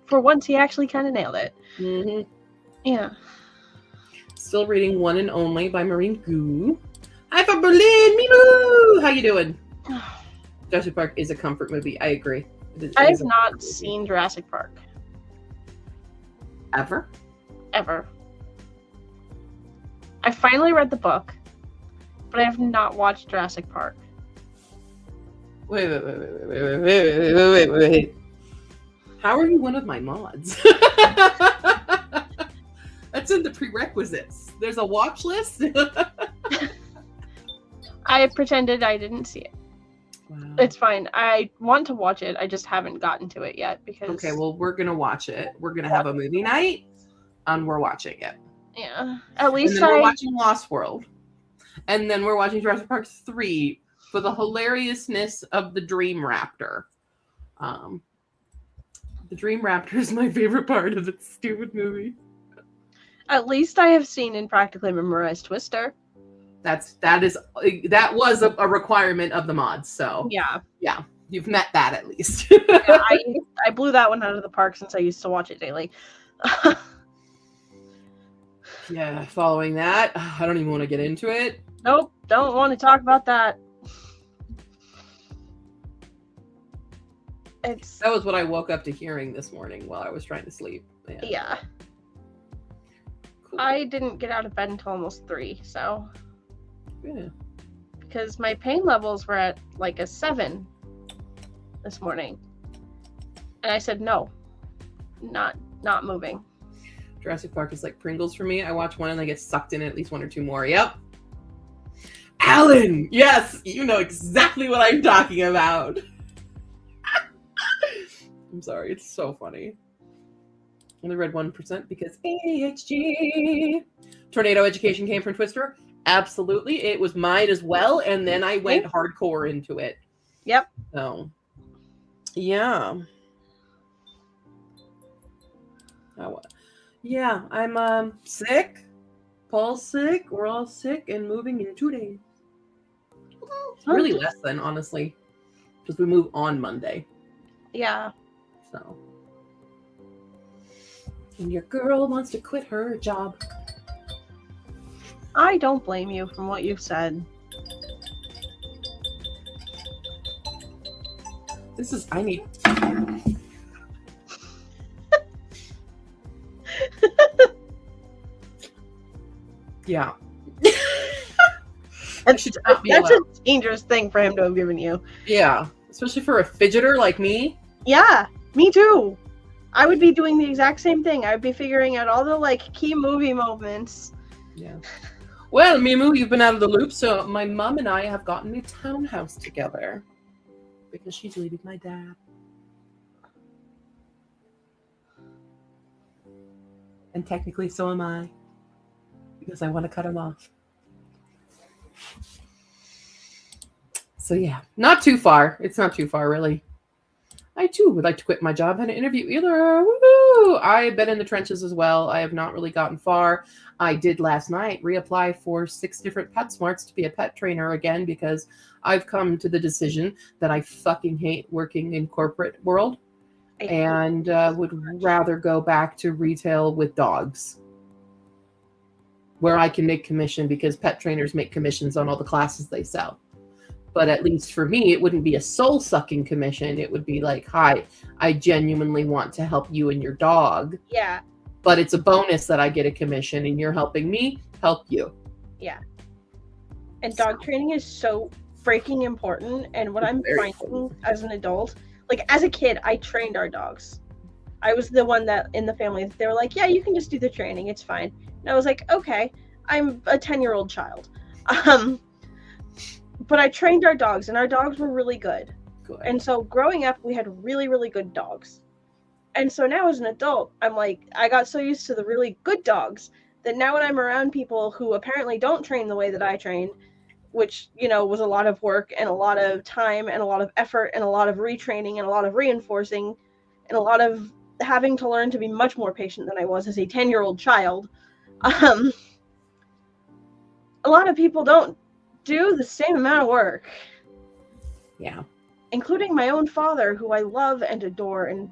for once, he actually kind of nailed it. Mm-hmm. Yeah. Still reading One and Only by Maureen Gu. Hi from Berlin, Mimu! How you doing? Jurassic Park is a comfort movie. I agree. I have not seen Jurassic Park. Ever? Ever. I finally read the book, but I have not watched Jurassic Park. Wait. How are you one of my mods? That's in the prerequisites. There's a watch list. I pretended I didn't see it. Wow. It's fine. I want to watch it. I just haven't gotten to it yet because. Okay, well, we're gonna watch it. We're gonna have a movie night, and we're watching it. Yeah, at least and then we're watching Lost World, and then we're watching Jurassic Park 3 for the hilariousness of the Dream Raptor. The Dream Raptor is my favorite part of that stupid movie. At least I have seen and practically memorized Twister. That was a requirement of the mods. So yeah, you've met that at least. Yeah, I blew that one out of the park since I used to watch it daily. Yeah, following that, I don't even want to get into it. Nope, don't want to talk about that. That was what I woke up to hearing this morning while I was trying to sleep. Yeah. Cool. I didn't get out of bed until almost 3, so. Yeah. Because my pain levels were at like a 7 this morning. And I said no. Not moving. Jurassic Park is like Pringles for me. I watch one and I get sucked in at least 1 or 2 more. Yep. Alan! Yes! You know exactly what I'm talking about. I'm sorry, it's so funny. Only read 1% because AHG. Tornado Education came from Twister. Absolutely. It was mine as well. And then I went hardcore into it. Yep. So, yeah. Yeah, I'm sick. Paul's sick. We're all sick and moving in 2 days. Really less than, honestly. Because we move on Monday. Yeah. So. And your girl wants to quit her job. I don't blame you from what you've said. This is, I need. Yeah. That's, should not be that's allowed. a dangerous thing for him to have given you. Yeah. Especially for a fidgeter like me. Yeah, me too. I would be doing the exact same thing. I'd be figuring out all the like key movie moments. Yeah. Well, Mimu, you've been out of the loop, so my mom and I have gotten a townhouse together. Because she's leaving my dad. And technically so am I. Because I want to cut him off. So yeah, not too far. It's not too far, really. I too would like to quit my job. Had an interview either. Woohoo! I've been in the trenches as well. I have not really gotten far. I did last night reapply for 6 different PetSmarts to be a pet trainer again because I've come to the decision that I fucking hate working in corporate world and would rather go back to retail with dogs where I can make commission because pet trainers make commissions on all the classes they sell. But at least for me, it wouldn't be a soul-sucking commission. It would be like, hi, I genuinely want to help you and your dog. Yeah. But it's a bonus that I get a commission and you're helping me help you. Yeah. And dog training is so freaking important. And what I'm Very finding as an adult, like as a kid, I trained our dogs. I was the one that in the family, they were like, yeah, you can just do the training. It's fine. And I was like, okay, I'm a 10-year-old child. But I trained our dogs, and our dogs were really good. Good. And so growing up, we had really, really good dogs. And so now as an adult, I'm like, I got so used to the really good dogs that now when I'm around people who apparently don't train the way that I train, which, you know, was a lot of work and a lot of time and a lot of effort and a lot of retraining and a lot of reinforcing and a lot of having to learn to be much more patient than I was as a 10-year-old child. A lot of people don't do the same amount of work. Yeah. Including my own father, who I love and adore and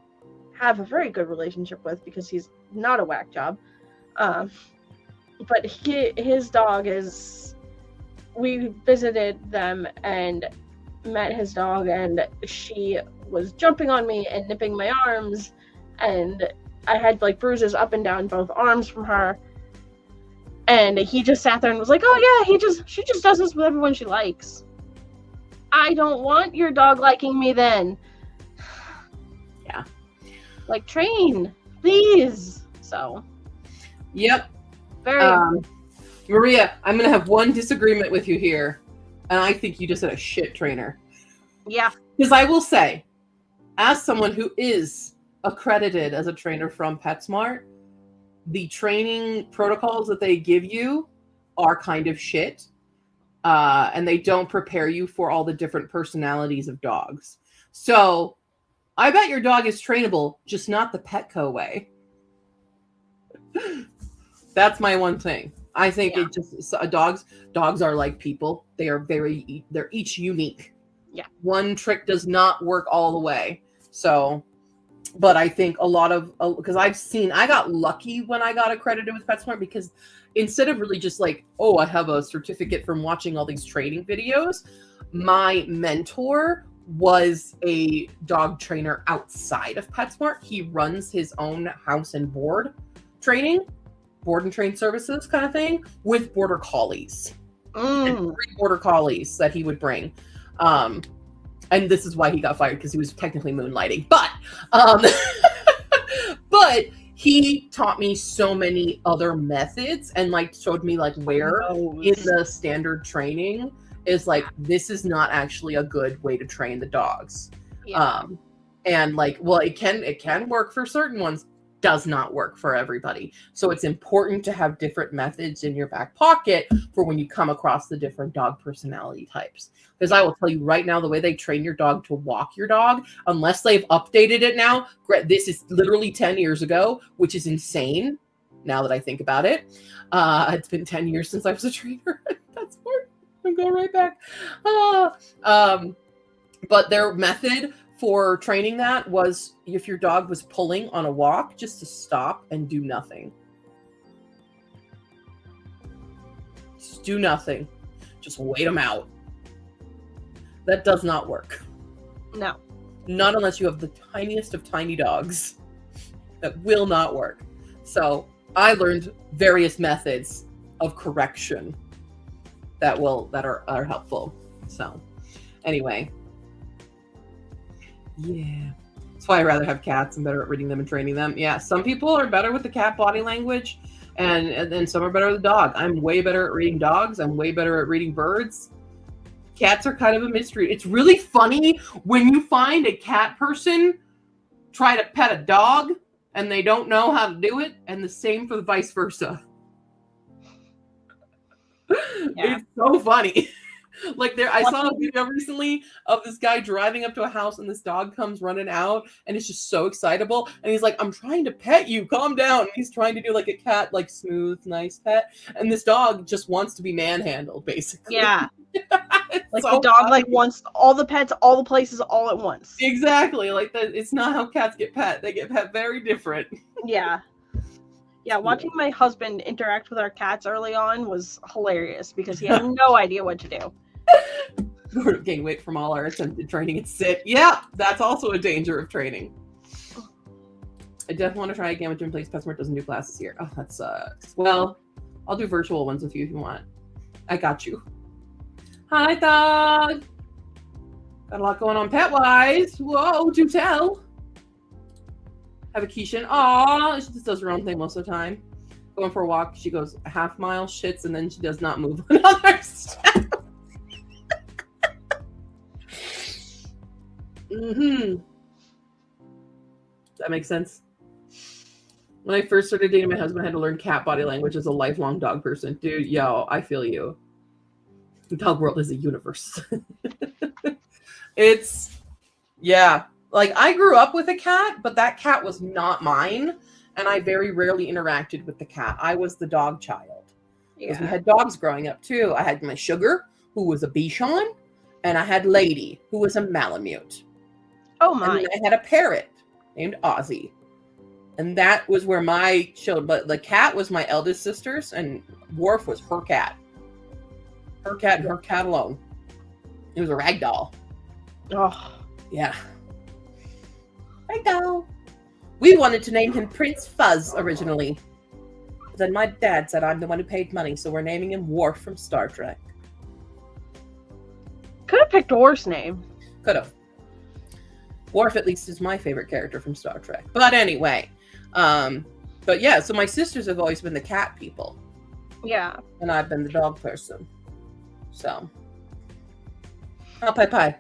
have a very good relationship with because he's not a whack job. But his dog is... We visited them and met his dog, and she was jumping on me and nipping my arms, and I had like bruises up and down both arms from her. And he just sat there and was like, oh yeah, she just does this with everyone she likes. I don't want your dog liking me then. Yeah. Like, train, please. So. Yep. Very. Maria, I'm going to have one disagreement with you here. And I think you just had a shit trainer. Yeah. Because I will say, as someone who is accredited as a trainer from PetSmart, the training protocols that they give you are kind of shit. And they don't prepare you for all the different personalities of dogs. So I bet your dog is trainable, just not the Petco way. That's my one thing. I think it just dogs are like people. They're each unique. Yeah. One trick does not work all the way. So, but I think a lot of, because I got lucky when I got accredited with PetSmart because instead of really just like, oh, I have a certificate from watching all these training videos, my mentor was a dog trainer outside of PetSmart. He runs his own house and board and train services kind of thing with border collies. And 3 border collies that he would bring. And this is why he got fired, because he was technically moonlighting. But but he taught me so many other methods and like showed me like where in the standard training is like, this is not actually a good way to train the dogs. Yeah. And like, well, it can work for certain ones, does not work for everybody. So it's important to have different methods in your back pocket for when you come across the different dog personality types. Because I will tell you right now, the way they train your dog to walk your dog, unless they've updated it now, this is literally 10 years ago, which is insane now that I think about it. It's been 10 years since I was a trainer. That's hard. I'm going right back. But their method for training that was, if your dog was pulling on a walk, just to stop and do nothing. Just do nothing. Just wait them out. That does not work. No. Not unless you have the tiniest of tiny dogs. That will not work. So I learned various methods of correction that are helpful. So anyway. Yeah. That's why I rather have cats. I'm better at reading them and training them. Yeah, some people are better with the cat body language, and some are better with the dog. I'm way better at reading dogs. I'm way better at reading birds. Cats are kind of a mystery. It's really funny when you find a cat person try to pet a dog and they don't know how to do it, and the same for the vice versa. Yeah. It's so funny. Like I saw a video recently of this guy driving up to a house and this dog comes running out and it's just so excitable. And he's like, I'm trying to pet you, calm down. And he's trying to do like a cat, like smooth, nice pet. And this dog just wants to be manhandled, basically. Yeah. Like so the dog funny. like wants all the pets, all the places, all at once. Exactly. Like that. It's not how cats get pet. They get pet very different. Yeah. Yeah, watching my husband interact with our cats early on was hilarious because he had no idea what to do. Gain weight from all our attempted training and sit. Yeah, that's also a danger of training. I definitely want to try again with Jim Plays PetSmart doesn't do classes here. Oh, that sucks. Well, I'll do virtual ones with you if you want. I got you. Hi, dog. Got a lot going on pet-wise. Whoa, do tell. Have a Keishan. Aw, she just does her own thing most of the time. Going for a walk, she goes a half mile, shits, and then she does not move another step. That makes sense. When I first started dating my husband, I had to learn cat body language as a lifelong dog person. Dude, yo, I feel you. The dog world is a universe. Yeah. Like, I grew up with a cat, but that cat was not mine, and I very rarely interacted with the cat. I was the dog child. Because we had dogs growing up, too. I had my Sugar, who was a Bichon, and I had Lady, who was a Malamute. Oh my. And then I had a parrot named Ozzy. And that was where my children, but the cat was my eldest sister's, and Worf was her cat. Her cat and her cat alone. It was a rag doll. Oh. Yeah. Ragdoll. We wanted to name him Prince Fuzz originally. But then my dad said I'm the one who paid money, so we're naming him Worf from Star Trek. Could have picked Worf's name. Could have. Worf, at least, is my favorite character from Star Trek. But anyway. But yeah, so my sisters have always been the cat people. Yeah. And I've been the dog person. So. Oh, pie.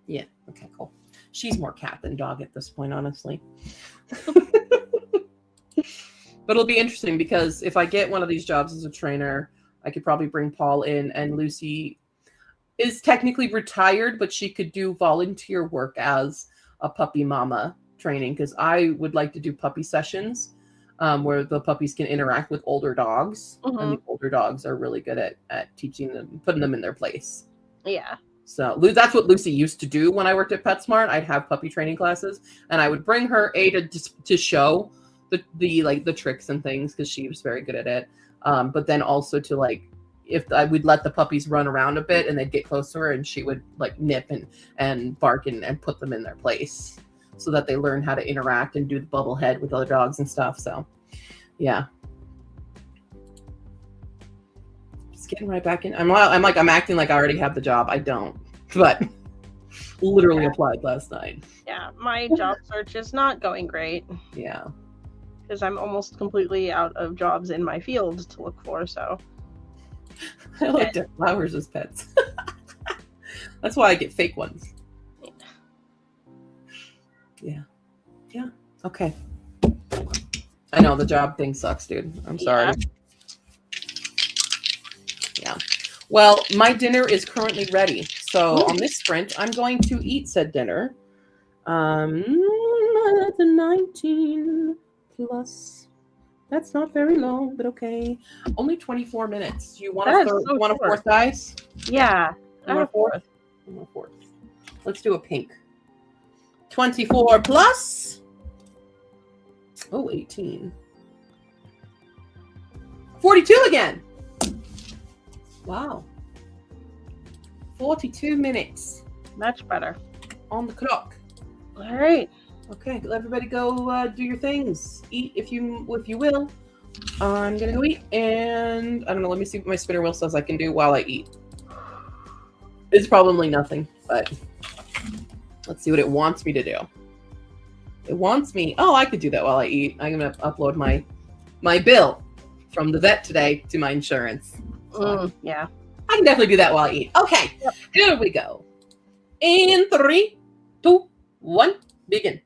Yeah, okay, cool. She's more cat than dog at this point, honestly. But it'll be interesting because if I get one of these jobs as a trainer, I could probably bring Paul in, and Lucy is technically retired, but she could do volunteer work as a puppy mama training, because I would like to do puppy sessions where the puppies can interact with older dogs. Mm-hmm. And the older dogs are really good at teaching them, putting them in their place. Yeah. So that's what Lucy used to do when I worked at PetSmart. I'd have puppy training classes, and I would bring her to show the tricks and things, because she was very good at it. But then also to if I would let the puppies run around a bit and they'd get close to her, and she would nip and bark and put them in their place so that they learn how to interact and do the bubble head with other dogs and stuff. So yeah. Just getting right back in. I'm acting like I already have the job. I don't, but literally applied last night. Yeah. My job search is not going great. Yeah. Because I'm almost completely out of jobs in my field to look for, so. I like their flowers as pets. That's why I get fake ones. Yeah. Yeah. Okay. I know the job thing sucks, dude. I'm sorry. Yeah. Well, my dinner is currently ready. So on this sprint, I'm going to eat said dinner. The 19 plus. That's not very long, but okay. Only 24 minutes. You want a fourth, guys? Yeah. You want a fourth? I want a fourth. Let's do a pink. 24 plus. Oh, 18. 42 again. Wow. 42 minutes. Much better. on the clock. All right. Okay, let everybody go do your things. Eat if you will. I'm gonna go eat, and I don't know. Let me see what my spinner wheel says I can do while I eat. It's probably nothing, but let's see what it wants me to do. It wants me. Oh, I could do that while I eat. I'm gonna upload my bill from the vet today to my insurance. So Yeah. I can definitely do that while I eat. Okay, Yep. Here we go. In 3, 2, 1, begin.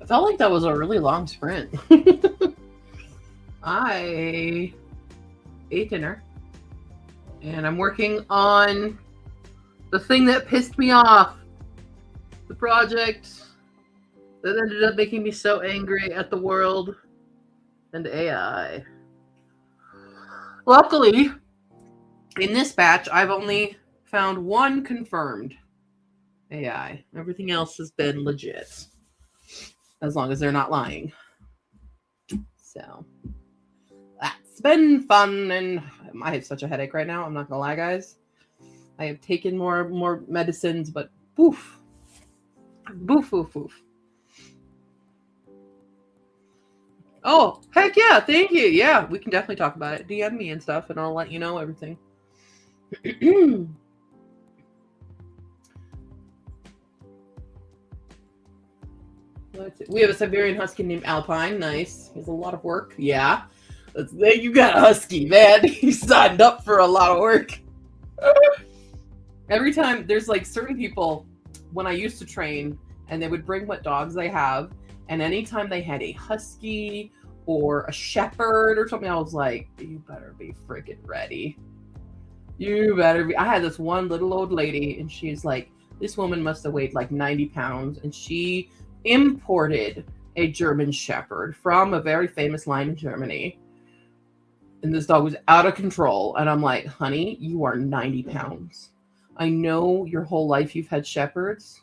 I felt like that was a really long sprint. I ate dinner, and I'm working on the thing that pissed me off. The project that ended up making me so angry at the world and AI. Luckily, in this batch, I've only found one confirmed AI. Everything else has been legit. As long as they're not lying. So that's been fun, and I have such a headache right now. I'm not gonna lie, guys. I have taken more medicines, but boof. Boof, boof, boof. Oh, heck yeah, thank you. Yeah, we can definitely talk about it. DM me and stuff, and I'll let you know everything. We have a Siberian Husky named Alpine. Nice. He has a lot of work. Yeah. You got a Husky, man. You signed up for a lot of work. Every time, there's like certain people, when I used to train, and they would bring what dogs they have, and anytime they had a Husky or a Shepherd or something, I was like, you better be freaking ready. You better be. I had this one little old lady, and she's like, this woman must have weighed like 90 pounds, and she imported a German Shepherd from a very famous line in Germany. And this dog was out of control. And I'm like, honey, you are 90 pounds. I know your whole life you've had Shepherds.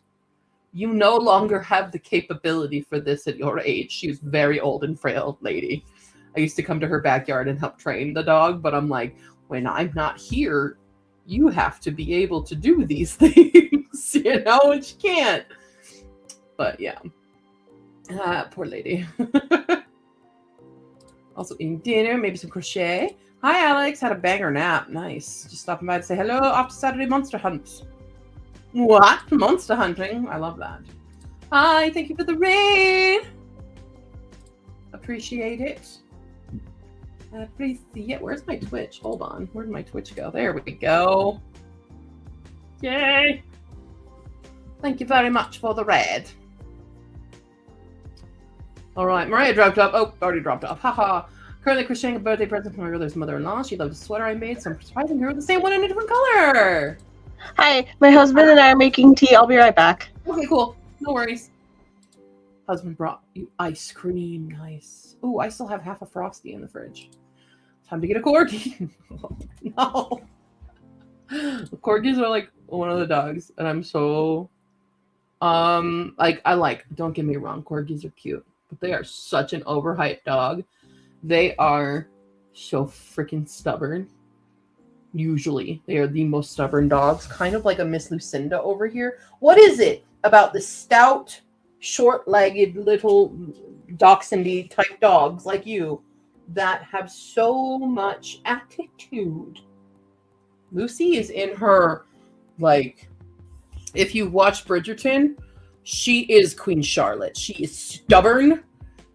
You no longer have the capability for this at your age. She was very old and frail lady. I used to come to her backyard and help train the dog, but I'm like, when I'm not here, you have to be able to do these things, you know, and she can't. But yeah, poor lady. Also eating dinner, maybe some crochet. Hi, Alex. Had a banger nap. Nice. Just stopping by to say hello after Saturday monster hunt. What? Monster hunting? I love that. Hi, thank you for the raid. Appreciate it. Appreciate. Where's my Twitch? Hold on. Where did my Twitch go? There we go. Yay. Thank you very much for the raid. All right, Maria dropped off. Oh, already dropped off. Haha. Currently crocheting a birthday present for my brother's mother-in-law. She loved the sweater I made, so I'm surprising her with the same one in a different color. Hi, my husband and I are making tea. I'll be right back. Okay, cool. No worries. Husband brought you ice cream. Nice. Oh, I still have half a Frosty in the fridge. Time to get a corgi. No. Corgis are like one of the dogs, and I'm so don't get me wrong, corgis are cute, but they are such an overhyped dog. They are So freaking stubborn. Usually, they are the most stubborn dogs, kind of like a Miss Lucinda over here. What is it about the stout, short-legged little dachshundy type dogs like you that have so much attitude? Lucy is in her, like, if you watch Bridgerton, she is Queen Charlotte. She is stubborn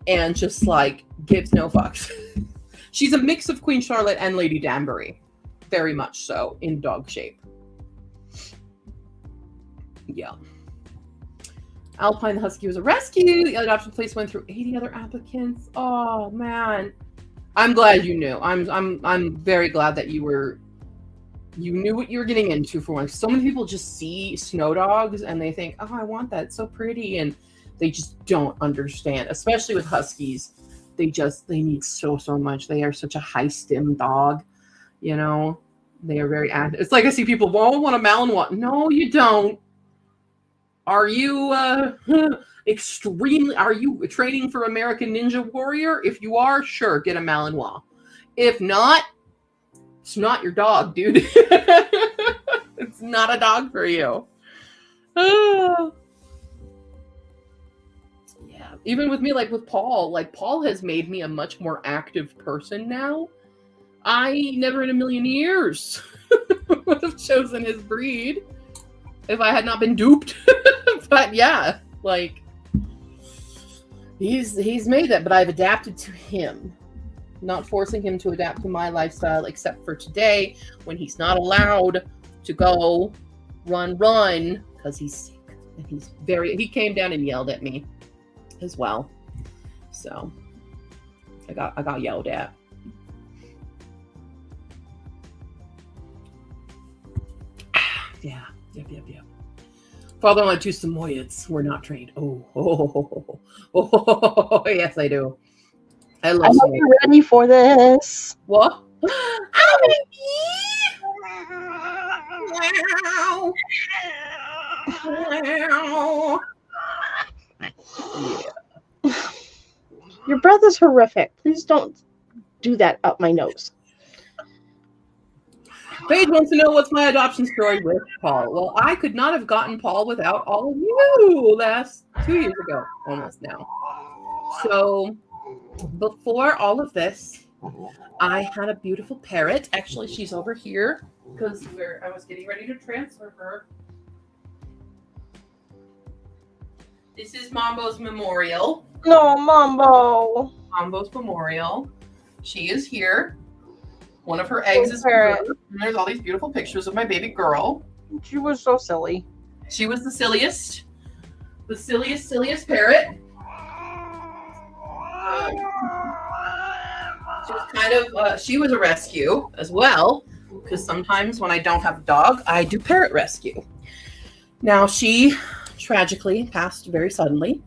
and just like gives no fucks. She's a mix of Queen Charlotte and Lady Danbury. Very much so, in dog shape. Yeah. Alpine Husky was a rescue. The adoption place went through 80 other applicants. Oh man. I'm glad you knew. I'm very glad that you knew what you were getting into for once. So many people just see snow dogs and they think, oh, I want that. It's so pretty. And they just don't understand, especially with Huskies. They need so much. They are such a high stim dog. You know, they are very active. It's like I see people, well, I want a Malinois. No, you don't. Are you are you training for American Ninja Warrior? If you are, sure, get a Malinois. If not, it's not your dog, dude. It's not a dog for you. Yeah, even with me, like with Paul, Paul has made me a much more active person now. I never in a million years would have chosen his breed if I had not been duped. But yeah, like he's made that, but I've adapted to him, not forcing him to adapt to my lifestyle, except for today when he's not allowed to go run because he's sick. And he came down and yelled at me as well. So I got yelled at. Yeah. Father-in-law to Samoyeds were not trained. Oh, yes, I do. I love Samoyeds. You ready for this? What? Your breath is horrific. Please don't do that up my nose. Paige wants to know what's my adoption story with Paul. Well, I could not have gotten Paul without all of you last 2 years ago, almost now. So before all of this, I had a beautiful parrot. Actually, she's over here because I was getting ready to transfer her. This is Mambo's memorial. No, Mambo. Mambo's memorial. She is here. One of her eggs is parrot. preserved. And there's all these beautiful pictures of my baby girl. She was so silly. She was the silliest parrot. She was kind of, she was a rescue as well, because sometimes when I don't have a dog, I do parrot rescue. Now, she tragically passed very suddenly,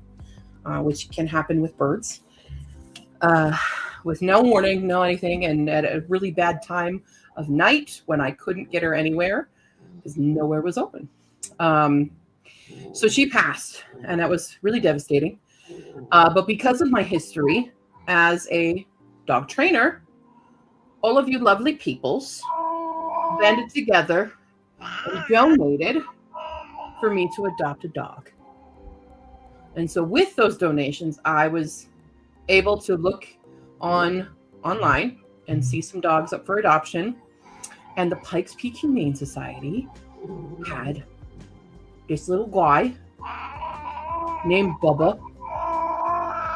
which can happen with birds, with no warning, no anything, and at a really bad time of night when I couldn't get her anywhere because nowhere was open. So she passed, and that was really devastating. But because of my history as a dog trainer, all of you lovely peoples banded together and donated for me to adopt a dog. And so with those donations, I was able to look online and see some dogs up for adoption. And the Pikes Peak Humane Society had this little guy named Bubba.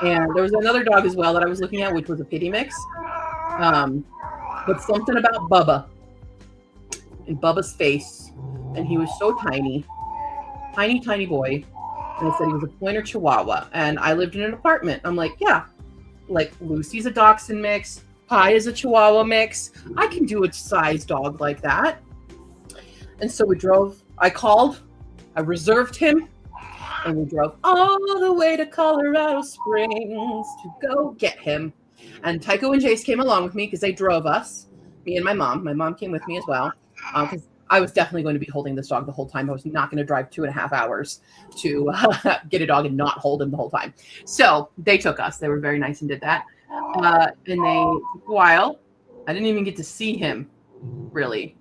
And there was another dog as well that I was looking at, which was a pity mix. But something about Bubba and Bubba's face. And he was so tiny, tiny boy. And they said he was a pointer chihuahua. And I lived in an apartment. I'm like, yeah, like Lucy's a dachshund mix. Pie is a chihuahua mix. I can do a size dog like that. And so I called, I reserved him, and we drove all the way to Colorado Springs to go get him. And Tycho and Jace came along with me because they drove us, me and my mom. My mom came with me as well, because I was definitely going to be holding this dog the whole time. I was not going to drive 2.5 hours to get a dog and not hold him the whole time. So they took us. They were very nice and did that. And they took a while. I didn't even get to see him really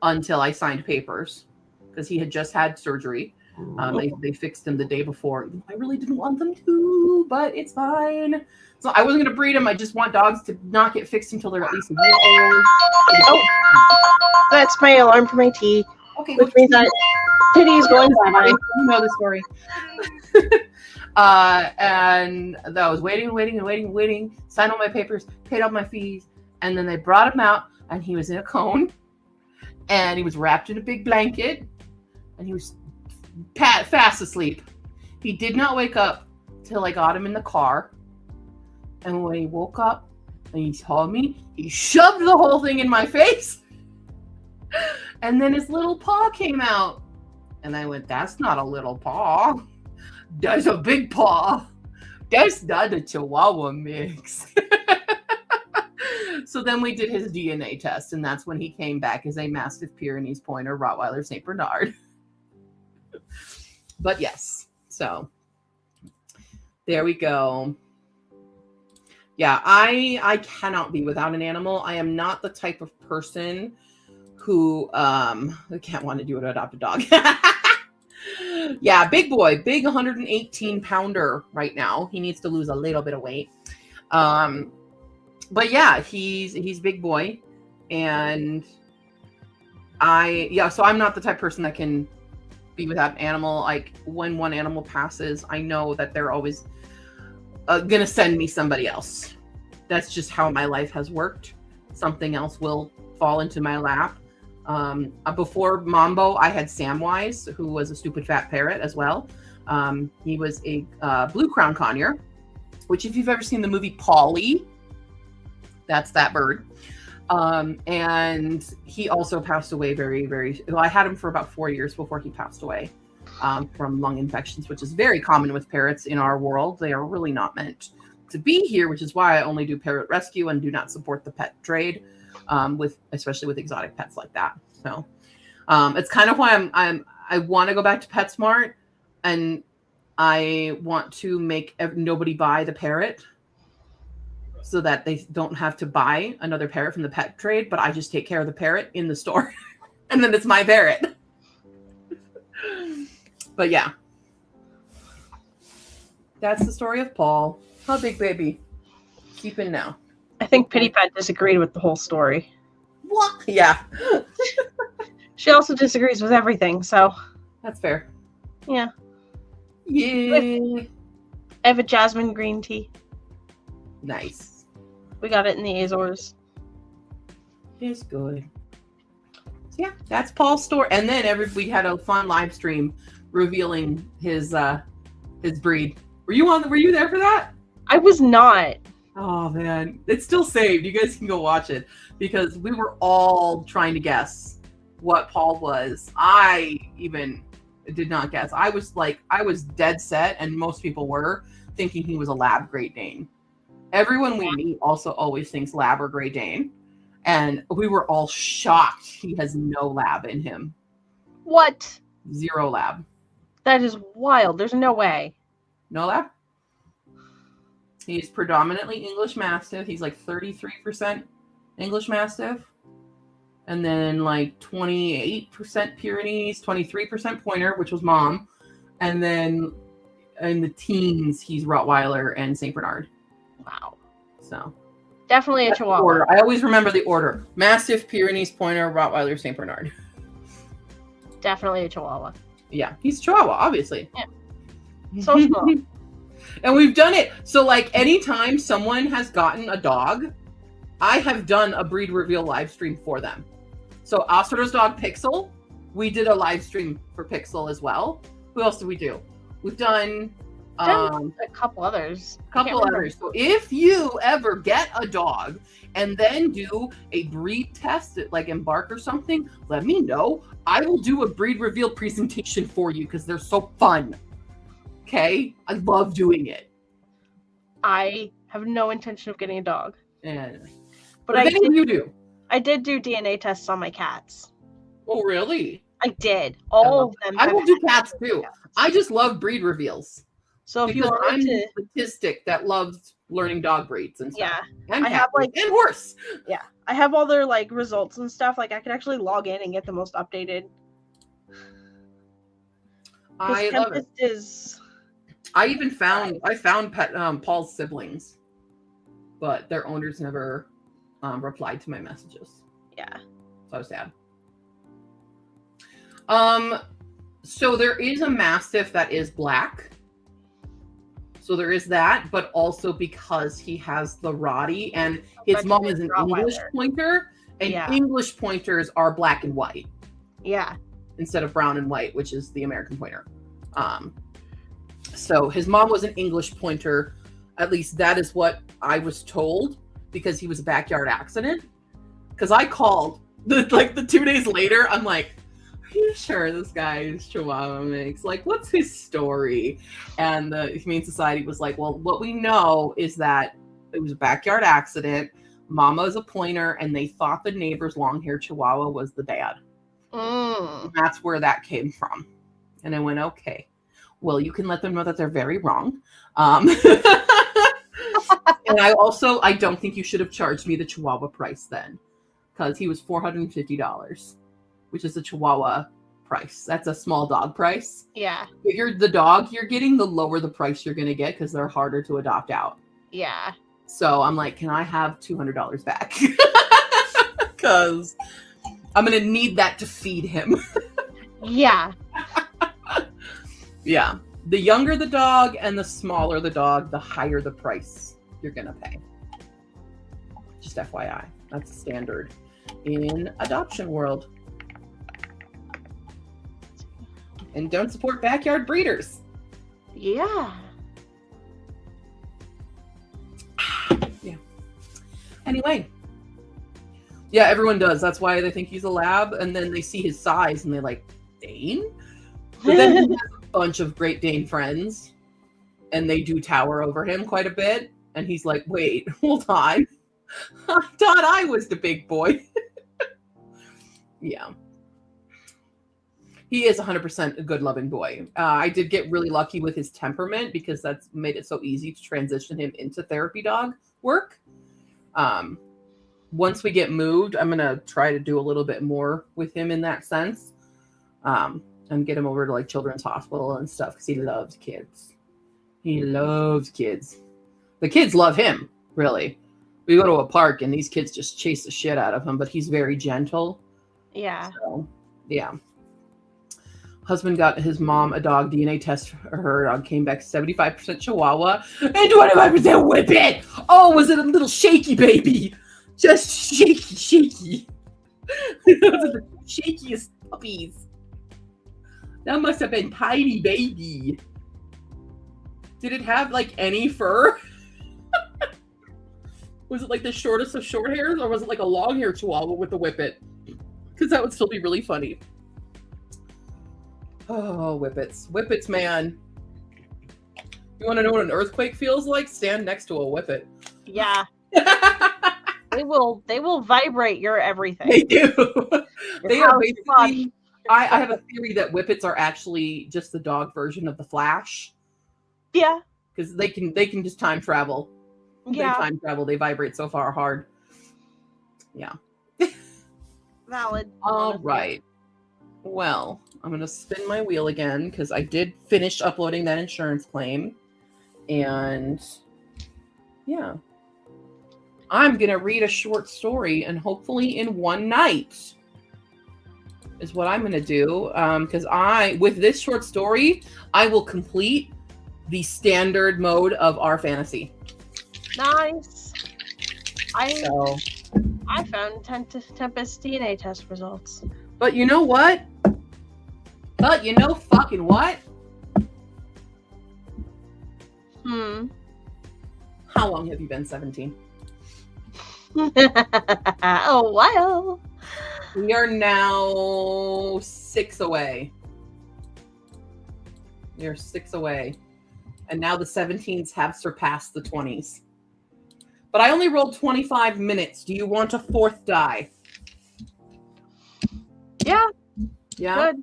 until I signed papers because he had just had surgery. They fixed him the day before. I really didn't want them to, but it's fine. So I wasn't going to breed them. I just want dogs to not get fixed until they're at least a year old. Oh, that's my alarm for my tea, Okay, which means that Titty is going bye-bye. you know the story. And I was waiting, signed all my papers, paid all my fees, and then they brought him out, and he was in a cone, and he was wrapped in a big blanket, and he was fast asleep. He did not wake up till I got him in the car, and when he woke up and he saw me, he shoved the whole thing in my face, and then his little paw came out, and I went, "That's not a little paw. That's a big paw. That's not a Chihuahua mix." So then we did his DNA test, and that's when he came back as a Mastiff Pyrenees Pointer Rottweiler St. Bernard. But yes, so there we go. Yeah, I cannot be without an animal. I am not the type of person who can't want to do it to adopt a dog. Yeah, big boy, big 118 pounder right now. He needs to lose a little bit of weight. But yeah, he's big boy, and so I'm not the type of person that can be without an animal. Like when one animal passes, I know that they're always gonna send me somebody else. That's just how my life has worked. Something else will fall into my lap. Before Mambo, I had Samwise, who was a stupid fat parrot as well. He was a blue crown conure, which if you've ever seen the movie Polly, that's that bird. And he also passed away well, I had him for about 4 years before he passed away from lung infections, which is very common with parrots in our world. They are really not meant to be here, which is why I only do parrot rescue and do not support the pet trade, especially with exotic pets like that. So it's kind of why I want to go back to PetSmart, and I want to make nobody buy the parrot, so that they don't have to buy another parrot from the pet trade, but I just take care of the parrot in the store. And then it's my parrot. But yeah. That's the story of Paul. How big baby? Keeping now. I think Pity Pat disagreed with the whole story. What? Yeah. She also disagrees with everything, so. That's fair. Yeah. Yeah. I have a jasmine green tea. Nice. We got it in the Azores. It's good. So yeah, that's Paul's story. And then we had a fun live stream revealing his breed. Were you there for that? I was not. Oh man, it's still saved. You guys can go watch it because we were all trying to guess what Paul was. I even did not guess. I was dead set, and most people were thinking he was a Lab Great Dane. Everyone we meet also always thinks Lab or Great Dane, and we were all shocked he has no Lab in him. What? 0 Lab. That is wild. There's no way. No Lab? He's predominantly English Mastiff. He's like 33% English Mastiff. And then like 28% Pyrenees, 23% Pointer, which was Mom. And then in the teens, he's Rottweiler and St. Bernard. Wow. So definitely a Chihuahua. Order. I always remember the order. Mastiff, Pyrenees, Pointer, Rottweiler, St. Bernard. Definitely a Chihuahua. Yeah, he's Chihuahua, obviously. Yeah. So small. And we've done it. So like anytime someone has gotten a dog, I have done a breed reveal live stream for them. So Oscar's dog Pixel, we did a live stream for Pixel as well. Who else did we do? We've done a couple others. So if you ever get a dog and then do a breed test at like Embark or something, let me know. I will do a breed reveal presentation for you because they're so fun. Okay? I love doing it. I have no intention of getting a dog. But you do. I did do DNA tests on my cats. Oh, really? I did. All of them. I will do cats too. I just love breed reveals. So if you Because I'm wanted to, statistic that loves learning dog breeds and stuff. yeah, And I cat have, breeds, like- and horse. yeah, I have all their like results and stuff. Like I could actually log in and get the most updated. I love it. Tempest is I even found pet Paul's siblings, but their owners never replied to my messages. yeah. So I was sad. So there is a Mastiff that is black. So there is that, but also because he has the Roddy and his mom is an English pointer, and Yeah. English pointers are black and white Yeah. instead of brown and white, which is the American pointer. So his mom was an English pointer. At least that is what I was told, because he was a backyard accident. Because I called the 2 days later, I'm like, are you sure this guy is Chihuahua mix? Like, what's his story? And the Humane Society was like, well, what we know is that it was a backyard accident. Mama is a pointer, and they thought the neighbor's long-haired Chihuahua was the dad. Mm. That's where that came from. And I went, okay, well, you can let them know that they're very wrong. And I don't think you should have charged me the Chihuahua price then, because he was $450, which is a Chihuahua price. That's a small dog price. Yeah. If the dog you're getting, the lower the price you're going to get, because they're harder to adopt out. Yeah. So I'm like, can I have $200 back? Because I'm going to need that to feed him. Yeah. Yeah. The younger the dog and the smaller the dog, the higher the price you're going to pay. Just FYI. That's standard in adoption world. And don't support backyard breeders. Yeah. Yeah. Anyway. Yeah, everyone does. That's why they think he's a lab. And then they see his size and they're like, Dane? But then he has a bunch of Great Dane friends. And they do tower over him quite a bit. And he's like, wait, hold on. I thought I was the big boy. Yeah. He is 100% a good loving boy. I did get really lucky with his temperament, because that's made it so easy to transition him into therapy dog work. Once we get moved, I'm going to try to do a little bit more with him in that sense. And get him over to like children's hospital and stuff, because he loves kids. He loves kids. The kids love him, really. We go to a park and these kids just chase the shit out of him, but he's very gentle. Yeah. So, yeah. Husband got his mom a dog DNA test for her dog, came back 75% Chihuahua and 25% Whippet. Oh, was it a little shaky baby? Just shaky. Those are the shakiest puppies. That must have been tiny baby. Did it have like any fur? Was it like the shortest of short hairs, or was it like a long hair Chihuahua with a Whippet? Because that would still be really funny. Oh, Whippets. Whippets, man. You want to know what an earthquake feels like? Stand next to a Whippet. Yeah. They will vibrate your everything. They do. They are house, basically... I have a theory that Whippets are actually just the dog version of the Flash. Yeah. Because they can just time travel. Yeah. They time travel. They vibrate so far hard. Yeah. Valid. All right. Well, I'm going to spin my wheel again, because I did finish uploading that insurance claim. And yeah. I'm going to read a short story, and hopefully in one night is what I'm going to do. Because with this short story, I will complete the standard mode of our fantasy. Nice. I So, found Tempest DNA test results. but you know what? But you know fucking what? How long have you been 17? Oh, wow. We are now 6 away. We are 6 away. And now the 17s have surpassed the 20s. But I only rolled 25 minutes. Do you want a fourth die? Yeah. Yeah? Good.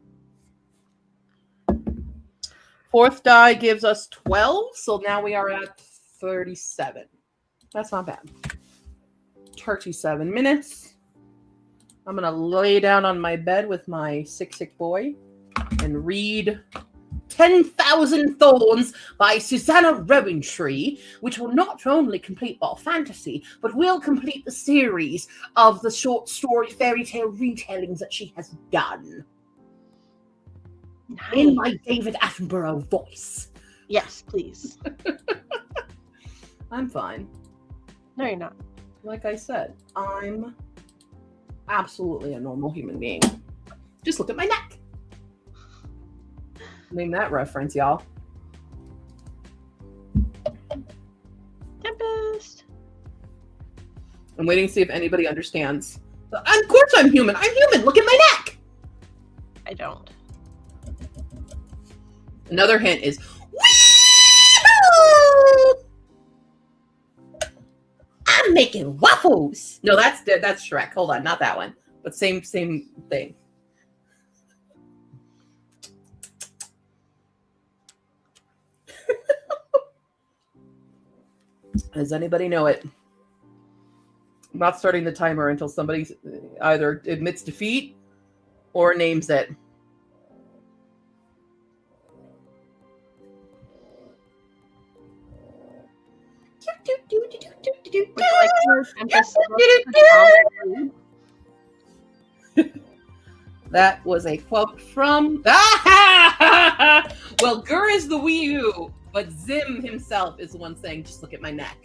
Fourth die gives us 12, so now we are at 37. That's not bad. 37 minutes. I'm going to lay down on my bed with my sick boy and read 10,000 Thorns by Susanna Rowantree, which will not only complete Ball Fantasy, but will complete the series of the short story fairy tale retellings that she has done. Nice. In my David Attenborough voice. Yes, please. I'm fine. No, you're not. Like I said, I'm absolutely a normal human being. Just look at my neck. Name that reference, y'all. Tempest. I'm waiting to see if anybody understands. Of course I'm human. I'm human. Look at my neck. I don't. Another hint is I'm making waffles. No, that's Shrek. Hold on, not that one. But same thing. Does anybody know it? I'm not starting the timer until somebody either admits defeat or names it. Would you like to know Tempest? That was a quote from. Well, Gur is the Wii U, but Zim himself is the one saying, "Just look at my neck."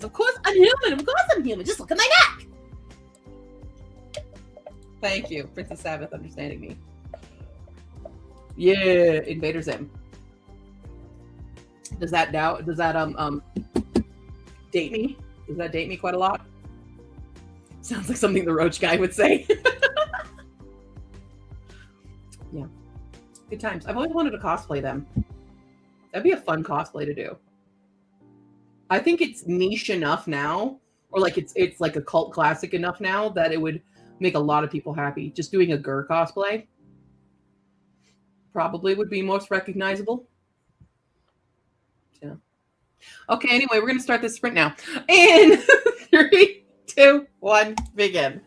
Of course, I'm human. Of course, I'm human. Just look at my neck. Thank you, Princess Sabbath, understanding me. Yeah, Invader Zim. Does that date me? Does that date me quite a lot? Sounds like something the Roach guy would say. Yeah. Good times. I've always wanted to cosplay them. That'd be a fun cosplay to do. I think it's niche enough now, or like it's like a cult classic enough now that it would make a lot of people happy. Just doing a Gur cosplay probably would be most recognizable. Yeah. Okay, anyway, we're going to start this sprint now. In 3, 2, 1, begin.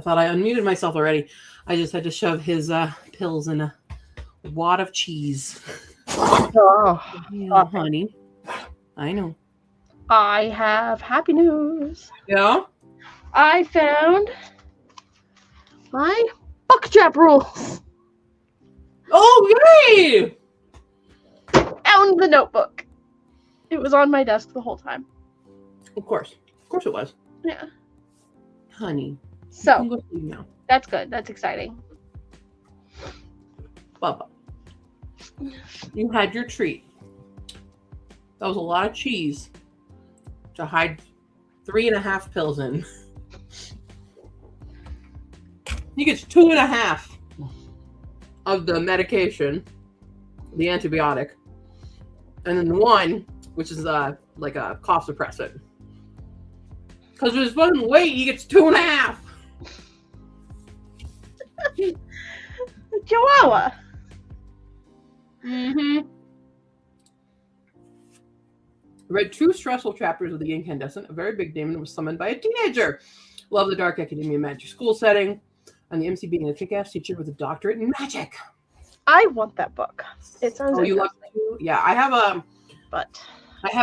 I thought I unmuted myself already. I just had to shove his pills in a wad of cheese. Oh, Yeah, honey. I know. I have happy news. Yeah? I found my book trap rules. Oh, yay! Found the notebook. It was on my desk the whole time. Of course. Of course it was. Yeah. Honey. You can So go sleep now. that's good. That's exciting. Bubba. You had your treat. That was a lot of cheese to hide 3.5 pills in. He gets 2.5 of the medication, the antibiotic, and then the one, which is like a cough suppressant. Because of his fucking weight, he gets 2.5. Chihuahua. Mm-hmm. Read 2 stressful chapters of The Incandescent. A very big demon was summoned by a teenager. Love the dark academia magic school setting, and the MC being a kick-ass teacher with a doctorate in magic. I want that book. It sounds Oh, you love interesting. it too? Yeah, I have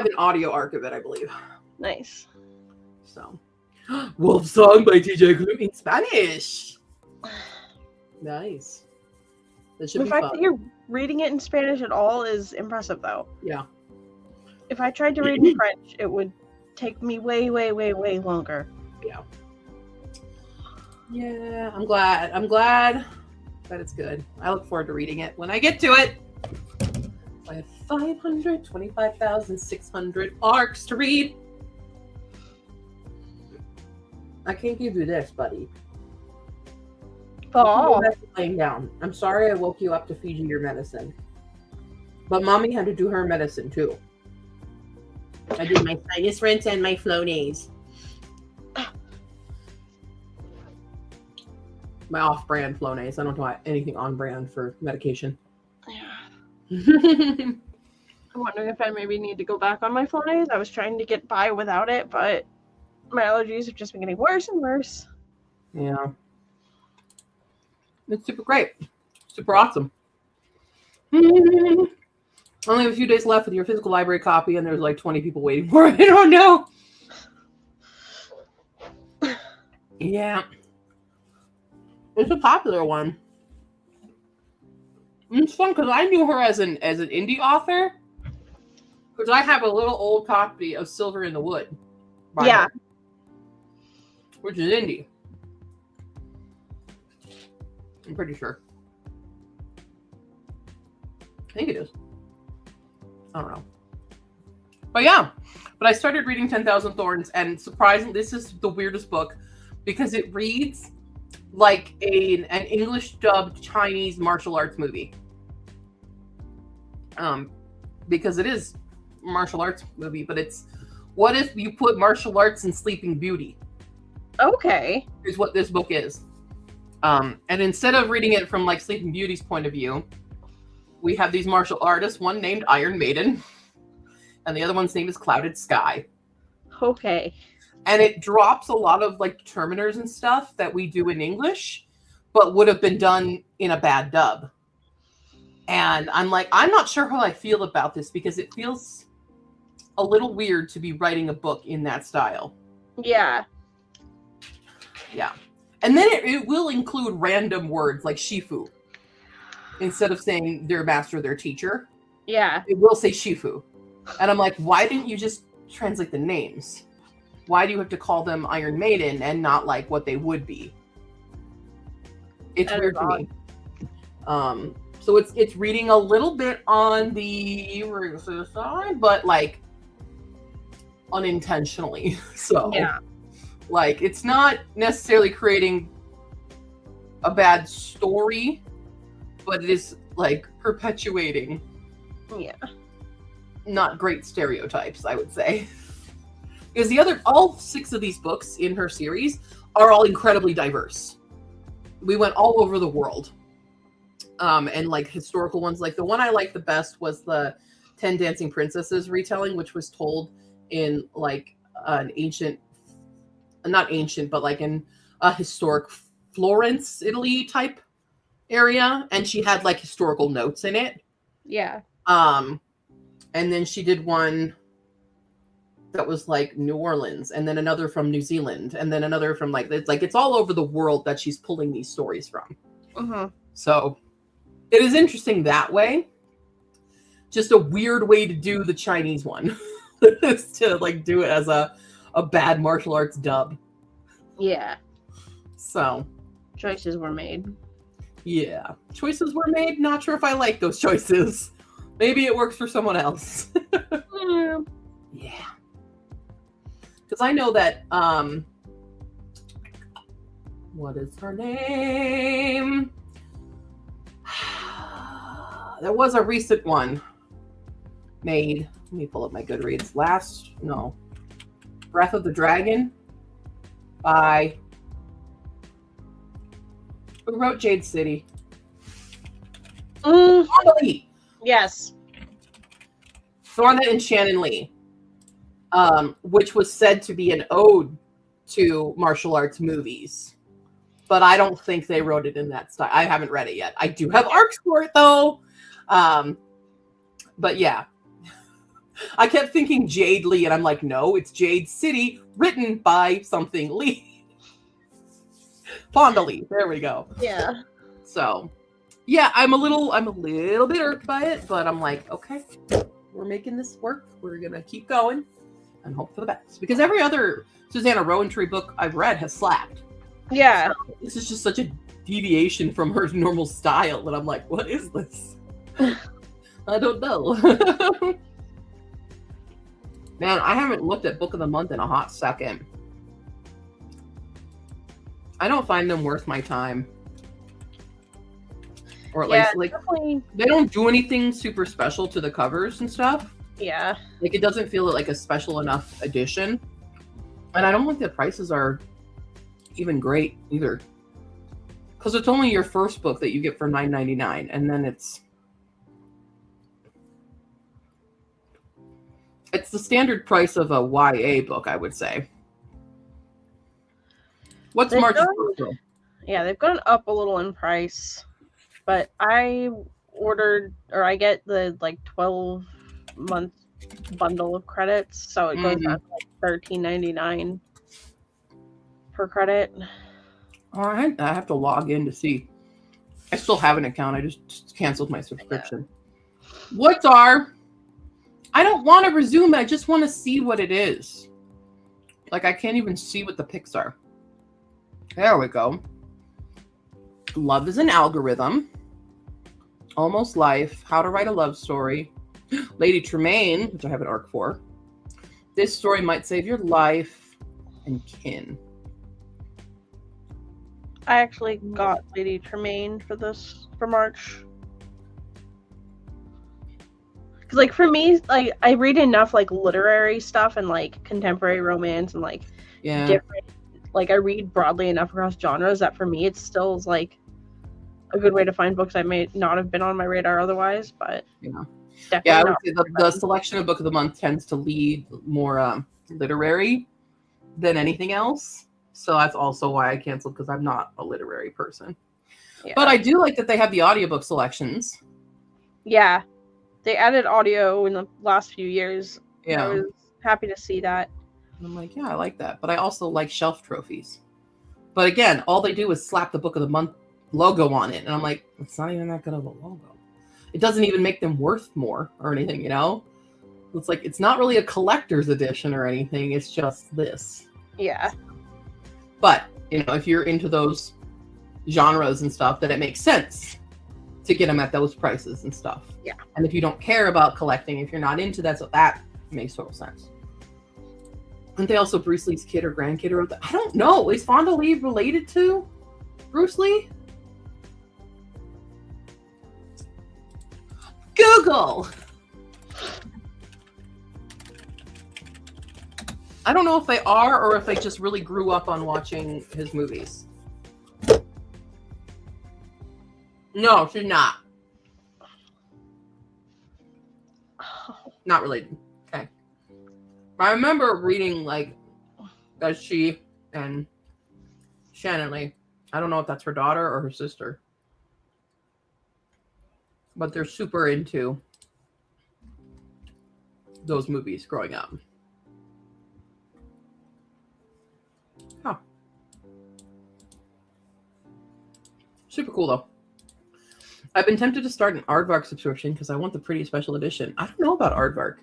an audio arc of it, I believe. Nice. So, Wolf Song by TJ Klum in Spanish. Nice. That should The be fact fun. that you're reading it in Spanish at all is impressive, though. Yeah. If I tried to read in French, it would take me way, way, way, way longer. Yeah. Yeah, I'm glad that it's good. I look forward to reading it when I get to it. I have 525,600 arcs to read. I can't give you this, buddy. Oh, Laying down. I'm sorry I woke you up to feed you your medicine. But mommy had to do her medicine too. I did my sinus rinse and my Flonase. My off-brand Flonase. I don't know anything on-brand for medication. yeah. I'm wondering if I maybe need to go back on my Flonase. I was trying to get by without it, but my allergies have just been getting worse and worse. Yeah. It's super great. Super awesome. Only have a few days left with your physical library copy, and there's like 20 people waiting for it. I don't know. Yeah. It's a popular one. And it's fun because I knew her as an indie author. Because I have a little old copy of Silver in the Wood. by Yeah. her, which is indie. I'm pretty sure. I think it is. I don't know. But yeah. But I started reading 10,000 Thorns, and surprisingly, this is the weirdest book because it reads like an English dubbed Chinese martial arts movie. Because it is a martial arts movie, but it's what if you put martial arts in Sleeping Beauty? Okay. Is what this book is. And instead of reading it from like Sleeping Beauty's point of view, we have these martial artists, one named Iron Maiden, and the other one's name is Clouded Sky. Okay. And it drops a lot of like determiners and stuff that we do in English, but would have been done in a bad dub. And I'm like, I'm not sure how I feel about this because it feels a little weird to be writing a book in that style. Yeah. Yeah. And then it will include random words like Shifu. Instead of saying their master, their teacher, Yeah. it will say Shifu. And I'm like, why didn't you just translate the names? Why do you have to call them Iron Maiden and not like what they would be? It's That weird is to odd. me. So it's reading a little bit on the racist side, but like unintentionally. So Yeah. like it's not necessarily creating a bad story, but it is like perpetuating Yeah. not great stereotypes, I would say. Because all 6 of these books in her series are all incredibly diverse. We went all over the world. And like historical ones, like the one I liked the best was the 10 Dancing Princesses retelling, which was told in like an ancient, not ancient, but like in a historic Florence, Italy type area, and she had like historical notes in it. Yeah. And then she did one that was like New Orleans, and then another from New Zealand, and then another from it's all over the world that she's pulling these stories from. Mm-hmm. So it is interesting that way. Just a weird way to do the Chinese one is to like do it as a bad martial arts dub. Yeah. So Choices were made. yeah, choices were made. Not sure if I like those choices. Maybe it works for someone else. Yeah. Yeah. Because I know that, what is her name? There was a recent one made. Let me pull up my Goodreads. Breath of the Dragon by, who wrote Jade City? Wanda Lee. Yes. Wanda and Shannon Lee. Which was said to be an ode to martial arts movies. But I don't think they wrote it in that style. I haven't read it yet. I do have arcs for it, though. But yeah. I kept thinking Jade Lee, and I'm like, no, it's Jade City, written by something Lee. Fonda Lee. There we go. Yeah. So, yeah, I'm a little bit irked by it, but I'm like, okay, we're making this work. We're gonna keep going and hope for the best. Because every other Susanna Rowantree book I've read has slapped. Yeah. So this is just such a deviation from her normal style that I'm like, what is this? I don't know. Man, I haven't looked at Book of the Month in a hot second. I don't find them worth my time. Or at least, like, definitely. they don't do anything super special to the covers and stuff. Yeah. Like, it doesn't feel like a special enough edition. And I don't think the prices are even great either. Because it's only your first book that you get for $9.99, and then it's the standard price of a YA book, I would say. What's March's first book? Yeah, they've gone up a little in price, but I get the 12-month bundle of credits, so it goes down to like $13.99 per credit. All right, I have to log in to see. I still have an account. I just canceled my subscription. I don't want to resume it. I just want to see what it is. Like, I can't even see what the pics are. There we go. Love is an Algorithm. Almost Life. How to Write a Love Story. Lady Tremaine, which I have an arc for. This Story Might Save Your Life. And Kin. I actually got Lady Tremaine for March. Because, like, for me, like, I read enough, like, literary stuff and, like, contemporary romance and, like, different, like, I read broadly enough across genres that for me it still is, like, a good way to find books that may not have been on my radar otherwise, but definitely I would say the selection of Book of the Month tends to lead more literary than anything else. So that's also why I canceled, because I'm not a literary person. Yeah. But I do like that they have the audiobook selections. Yeah. They added audio in the last few years. Yeah. I was happy to see that. I'm like, yeah, I like that. But I also like shelf trophies. But again, all they do is slap the Book of the Month logo on it. And I'm like, it's not even that good of a logo. It doesn't even make them worth more or anything, you know? It's like, it's not really a collector's edition or anything. It's just this. Yeah. But, you know, if you're into those genres and stuff, then it makes sense to get them at those prices and stuff. Yeah. And if you don't care about collecting, if you're not into that, so that makes total sense. Aren't they also Bruce Lee's kid or grandkid or I don't know. Is Fonda Lee related to Bruce Lee? Google! I don't know if they are or if they just really grew up on watching his movies. No, she's not. Not related. Okay. I remember reading, like, that she and Shannon Lee I don't know if that's her daughter or her sister. But they're super into those movies growing up. Huh. Super cool though. I've been tempted to start an Aardvark subscription because I want the pretty special edition. I don't know about Aardvark.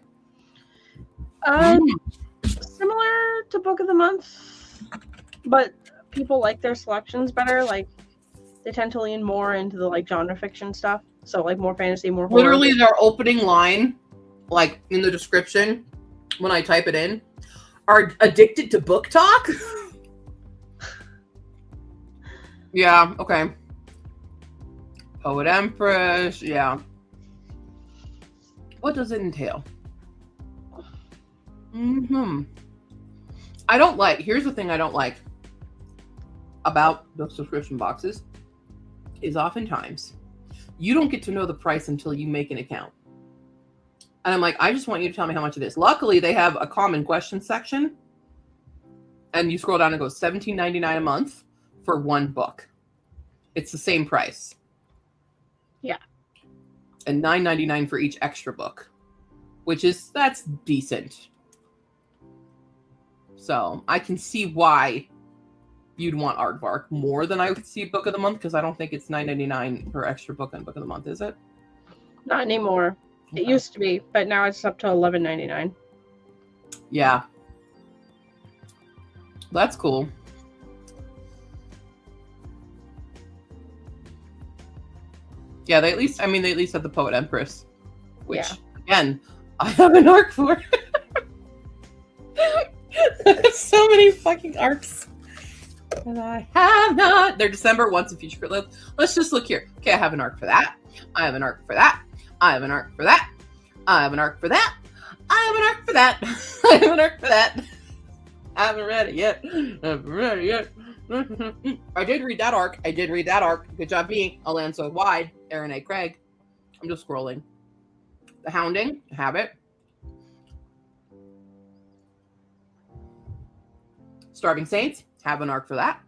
Similar to Book of the Month, but people like their selections better. Like they tend to lean more into the like genre fiction stuff. So like more fantasy, more horror. Literally their opening line, like in the description, when I type it in, are addicted to book talk. Yeah, okay. Poet Empress, yeah. What does it entail? I don't like, here's the thing I don't like about the subscription boxes is oftentimes you don't get to know the price until you make an account. And I'm like, I just want you to tell me how much it is. Luckily, they have a common question section. And you scroll down and it goes $17.99 a month for one book. It's the same price. Yeah. And $9.99 for each extra book, which is, that's decent. So I can see why you'd want Aardvark more than I would see Book of the Month, because I don't think it's $9.99 per extra book on Book of the Month, is it? Not anymore. Okay. It used to be, but now it's up to $11.99. Yeah. That's cool. Yeah, they at least have the Poet Empress, which, again, I have an arc for. So many fucking arcs. And I have not. They're December, once in future. Let's just look here. Okay, I have an arc for that. I have an arc for that. I have an arc for that. I have an arc for that. I have an arc for that. I have an arc for that. I haven't read it yet. I haven't read it yet. I did read that arc. Good job being a land so wide. Aaron A. Craig. I'm just scrolling. The Hounding. Have it. Starving Saints. Have an arc for that.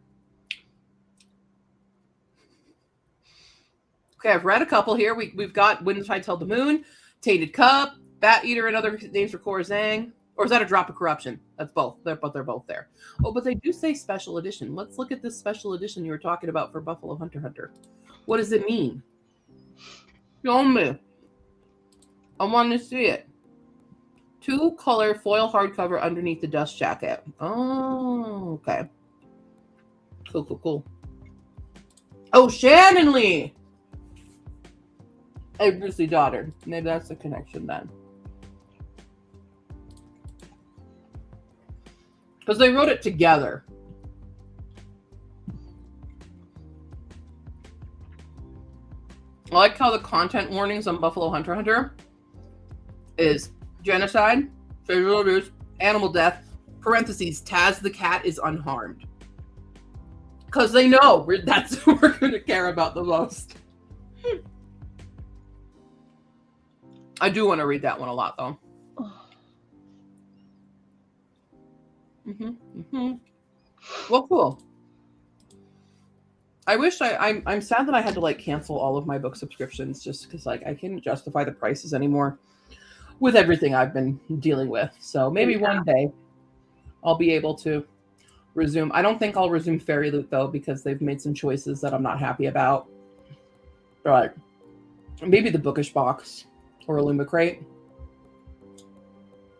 Okay, I've read a couple here. We've got When the Tide Held the Moon, Tainted Cup, Bat Eater, and other names for Corazang. Or is that a Drop of Corruption? That's both. They're both there. Oh, but they do say special edition. Let's look at this special edition you were talking about for Buffalo Hunter Hunter. What does it mean? Show me. I want to see it. 2-color foil hardcover underneath the dust jacket. Oh, okay. Cool. Oh, Shannon Lee! Hey, Brucey daughter. Maybe that's the connection then. Because they wrote it together. I like how the content warnings on Buffalo Hunter Hunter is genocide, sexual abuse, animal death, parentheses, Taz the cat is unharmed. Because they know that's what we're going to care about the most. I do want to read that one a lot, though. Well, cool. I wish I'm sad that I had to like cancel all of my book subscriptions just because like I can't justify the prices anymore with everything I've been dealing with. So maybe one day I'll be able to resume. I don't think I'll resume Fairy Loot though because they've made some choices that I'm not happy about. But maybe the Bookish Box or a Lumba Crate.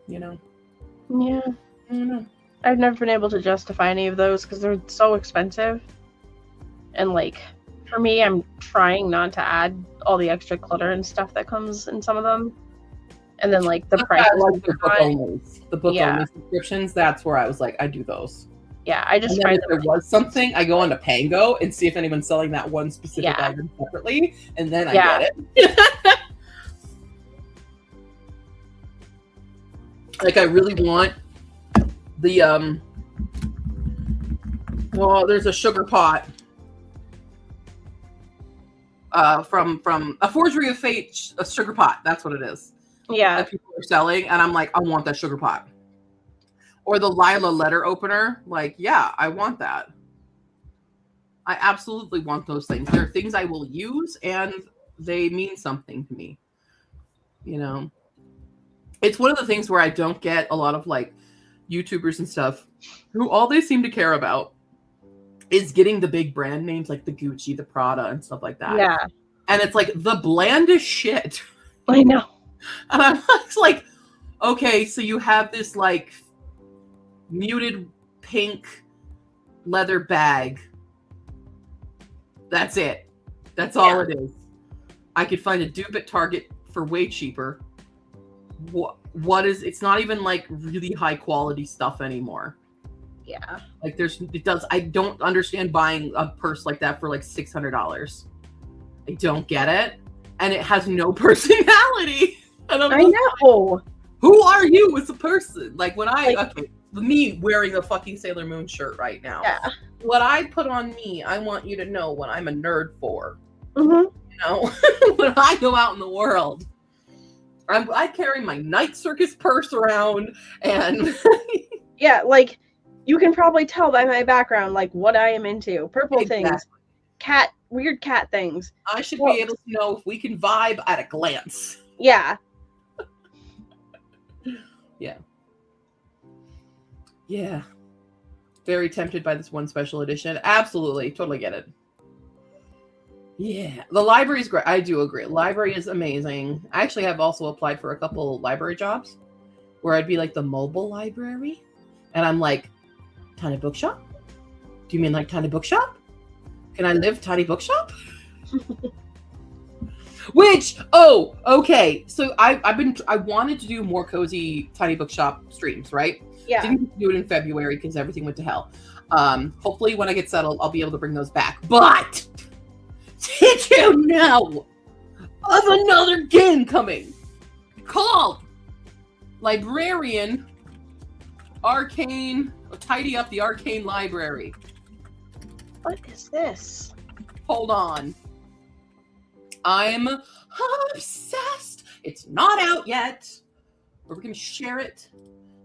You know? Yeah. I don't know. I've never been able to justify any of those because they're so expensive. And like, for me, I'm trying not to add all the extra clutter and stuff that comes in some of them. And then like the price. Like the book only subscriptions. That's where I was like, I do those. Yeah, I just find if there was something, I go onto Pango and see if anyone's selling that one specific item separately, and then I get it. Like I really want the there's a sugar pot from A Forgery of Fate, a sugar pot. That's what it is. Yeah. That people are selling, and I'm like, I want that sugar pot. Or the Lila letter opener. Like, yeah, I want that. I absolutely want those things. They're things I will use, and they mean something to me. You know, it's one of the things where I don't get a lot of like YouTubers and stuff who all they seem to care about is getting the big brand names like the Gucci, the Prada, and stuff like that. Yeah, And it's like the blandest shit. I know. And I'm just like, okay, so you have this like muted pink leather bag. That's it. That's all it is. I could find a dupe at Target for way cheaper. What is, it's not even like really high quality stuff anymore. Yeah. Like I don't understand buying a purse like that for like $600. I don't get it. And it has no personality. And I know. Who are you as a person? Like when me wearing a fucking Sailor Moon shirt right now. Yeah. What I put on me, I want you to know what I'm a nerd for. Mm-hmm. You know, when I go out in the world, I carry my night circus purse around, and yeah, like you can probably tell by my background, like what I am into. Purple things, weird cat things. I should be able to know if we can vibe at a glance. Yeah. Yeah. Very tempted by this one special edition. Absolutely. Totally get it. Yeah. The library is great. I do agree. Library is amazing. I actually have also applied for a couple library jobs where I'd be like the mobile library. And I'm like, tiny bookshop? Do you mean like tiny bookshop? Can I live tiny bookshop? Which, okay. So I wanted to do more cozy tiny bookshop streams, right? Yeah. Didn't do it in February because everything went to hell. Hopefully when I get settled, I'll be able to bring those back. But did you know of another game coming called Librarian Arcane, Tidy Up the Arcane Library? What is this? Hold on. I'm obsessed. It's not out yet. We're going to share it.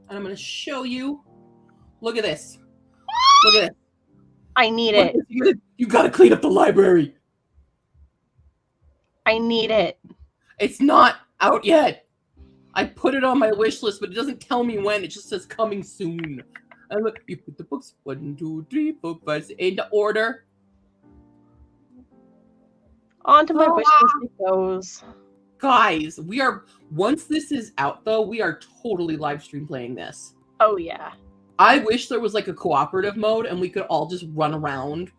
And I'm going to show you. Look at this. Look at this. I need it. You got to clean up the library. I need it. It's not out yet. I put it on my wish list, but it doesn't tell me when. It just says coming soon. And look, you put the books 1, 2, 3, 4, 5, 6 into order. Onto my wish list it goes. Guys, once this is out though, we are totally live stream playing this. Oh yeah. I wish there was like a cooperative mode and we could all just run around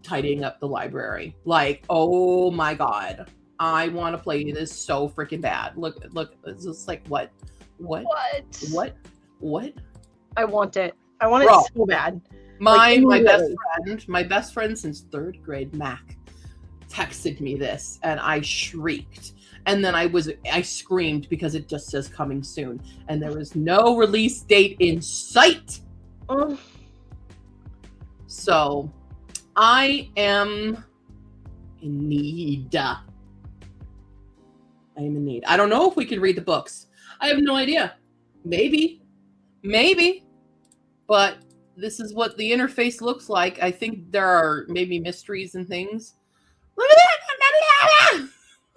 tidying up the library. Like, oh my god. I want to play this so freaking bad. Look, it's just like what? What? I want it. I want it so bad. My best friend since 3rd grade, Mac, texted me this and I shrieked. And then I screamed because it just says coming soon. And there was no release date in sight. So I am in need. I don't know if we can read the books. I have no idea. Maybe. But this is what the interface looks like. I think there are maybe mysteries and things. Look at that!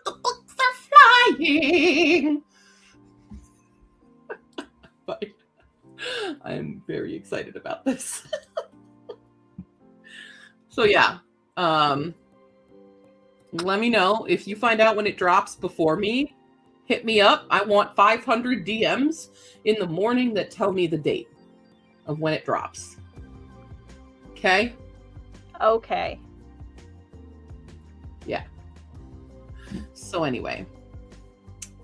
The books are flying! But I am very excited about this. So yeah. Let me know if you find out when it drops before me. Hit me up. I want 500 DMs in the morning that tell me the date of when it drops. Okay? Okay. Yeah. So anyway,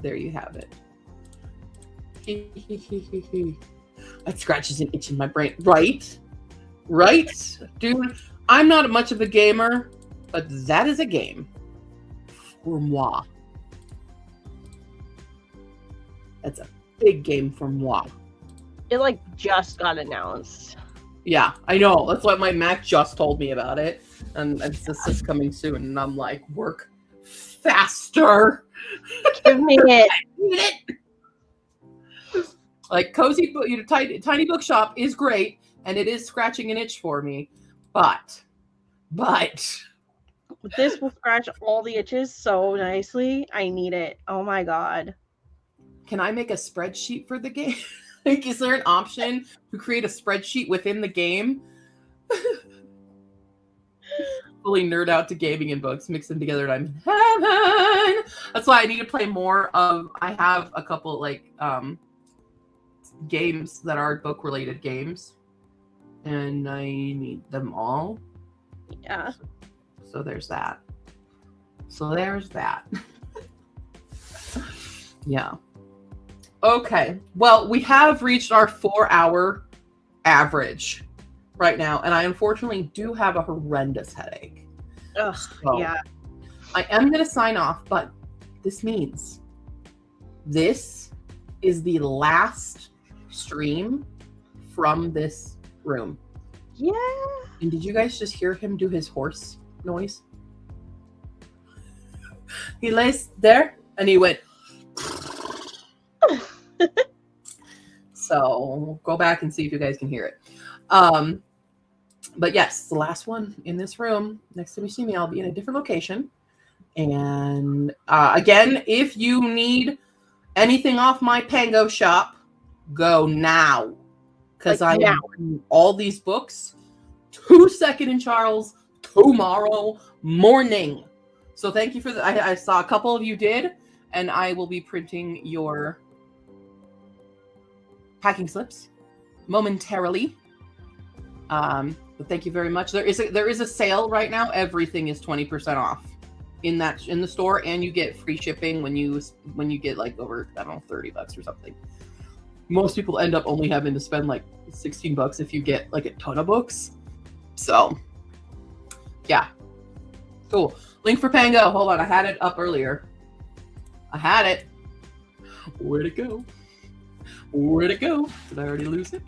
there you have it. That scratches an itch in my brain. Right? Dude, I'm not much of a gamer, but that is a game. For moi. That's a big game for moi. It like just got announced. Yeah, I know. That's what my Mac just told me about it. And it's just coming soon. And I'm like, work faster. Give me it. I need it. Like cozy book, tiny bookshop is great, and it is scratching an itch for me. But But This will scratch all the itches so nicely. I need it. Oh my god. can I make a spreadsheet for the game? Like, is there an option to create a spreadsheet within the game? Fully nerd out to gaming and books, mix them together, and I'm in heaven. That's why I need to play more of. I have a couple like games that are book related games, and I need them all. Yeah. So there's that. Yeah. Okay. Well, we have reached our 4-hour average right now, and I unfortunately do have a horrendous headache. Ugh, So, yeah. I am going to sign off, but this means this is the last stream from this room. Yeah. And did you guys just hear him do his horse noise? He lays there and he went. So go back and see if you guys can hear it. But yes, the last one in this room. Next time you see me, I'll be in a different location. And again, if you need anything off my Pango shop, go now. Because Like I am reading all these books 2nd and Charles tomorrow morning. So thank you for that. I saw a couple of you did, and I will be printing your packing slips momentarily. But thank you very much. There is a sale right now. Everything is 20% off in the store, and you get free shipping when you get like over, I don't know, $30 or something. Most people end up only having to spend like $16 if you get like a ton of books. So yeah, cool. Link for Pango. Hold on, I had it up earlier. I had it. Where'd it go? Where'd it go? Did I already lose it?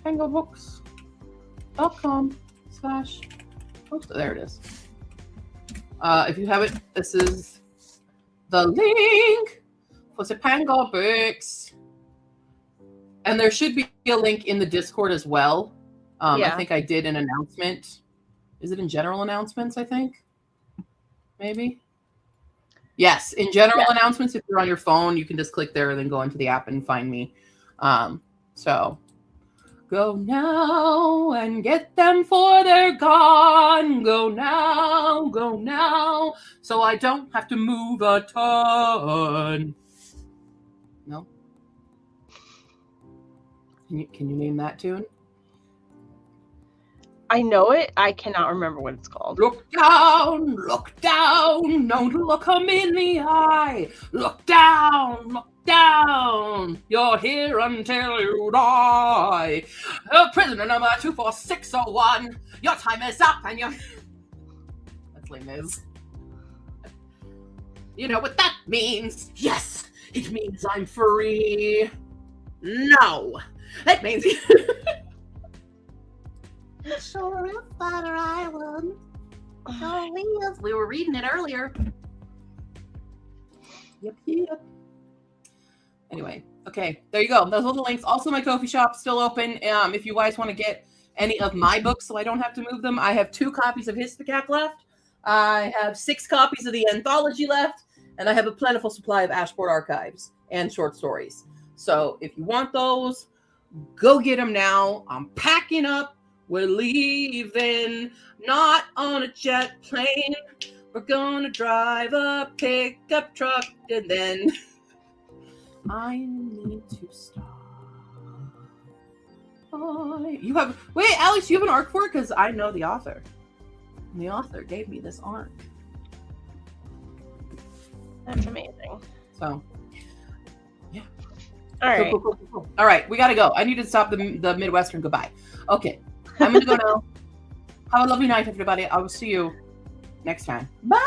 PangoBooks.com/. There it is. If you have it, this is the link for the Pango Books. And there should be a link in the Discord as well. I think I did an announcement. Is it in general announcements, I think? Maybe? Yes, in general announcements, if you're on your phone, you can just click there and then go into the app and find me. So go now and get them for they're gone. Go now, so I don't have to move a ton. No? Can you name that tune? I know it. I cannot remember what it's called. Look down, don't look 'em in the eye. Look down, you're here until you die. Prisoner number 24601, your time is up and you're... That's Les Mis. You know what that means? Yes, it means I'm free. No, that means... Sure is Butter Island. Sure is. We were reading it earlier. Yep. Anyway, okay, there you go. Those are the links. Also, my Ko-fi shop still open. If you guys want to get any of my books so I don't have to move them, I have 2 copies of Histocac left. I have 6 copies of the anthology left, and I have a plentiful supply of Ashport Archives and short stories. So if you want those, go get them now. I'm packing up. We're leaving, not on a jet plane. We're gonna drive a pickup truck, and then I need to stop. You have Alex, you have an arc for it? Because I know the author. And the author gave me this arc. That's amazing. So, yeah. All right. Cool. All right, we gotta go. I need to stop the Midwestern goodbye. Okay. I'm gonna go now. Have a lovely night, everybody. I will see you next time. Bye.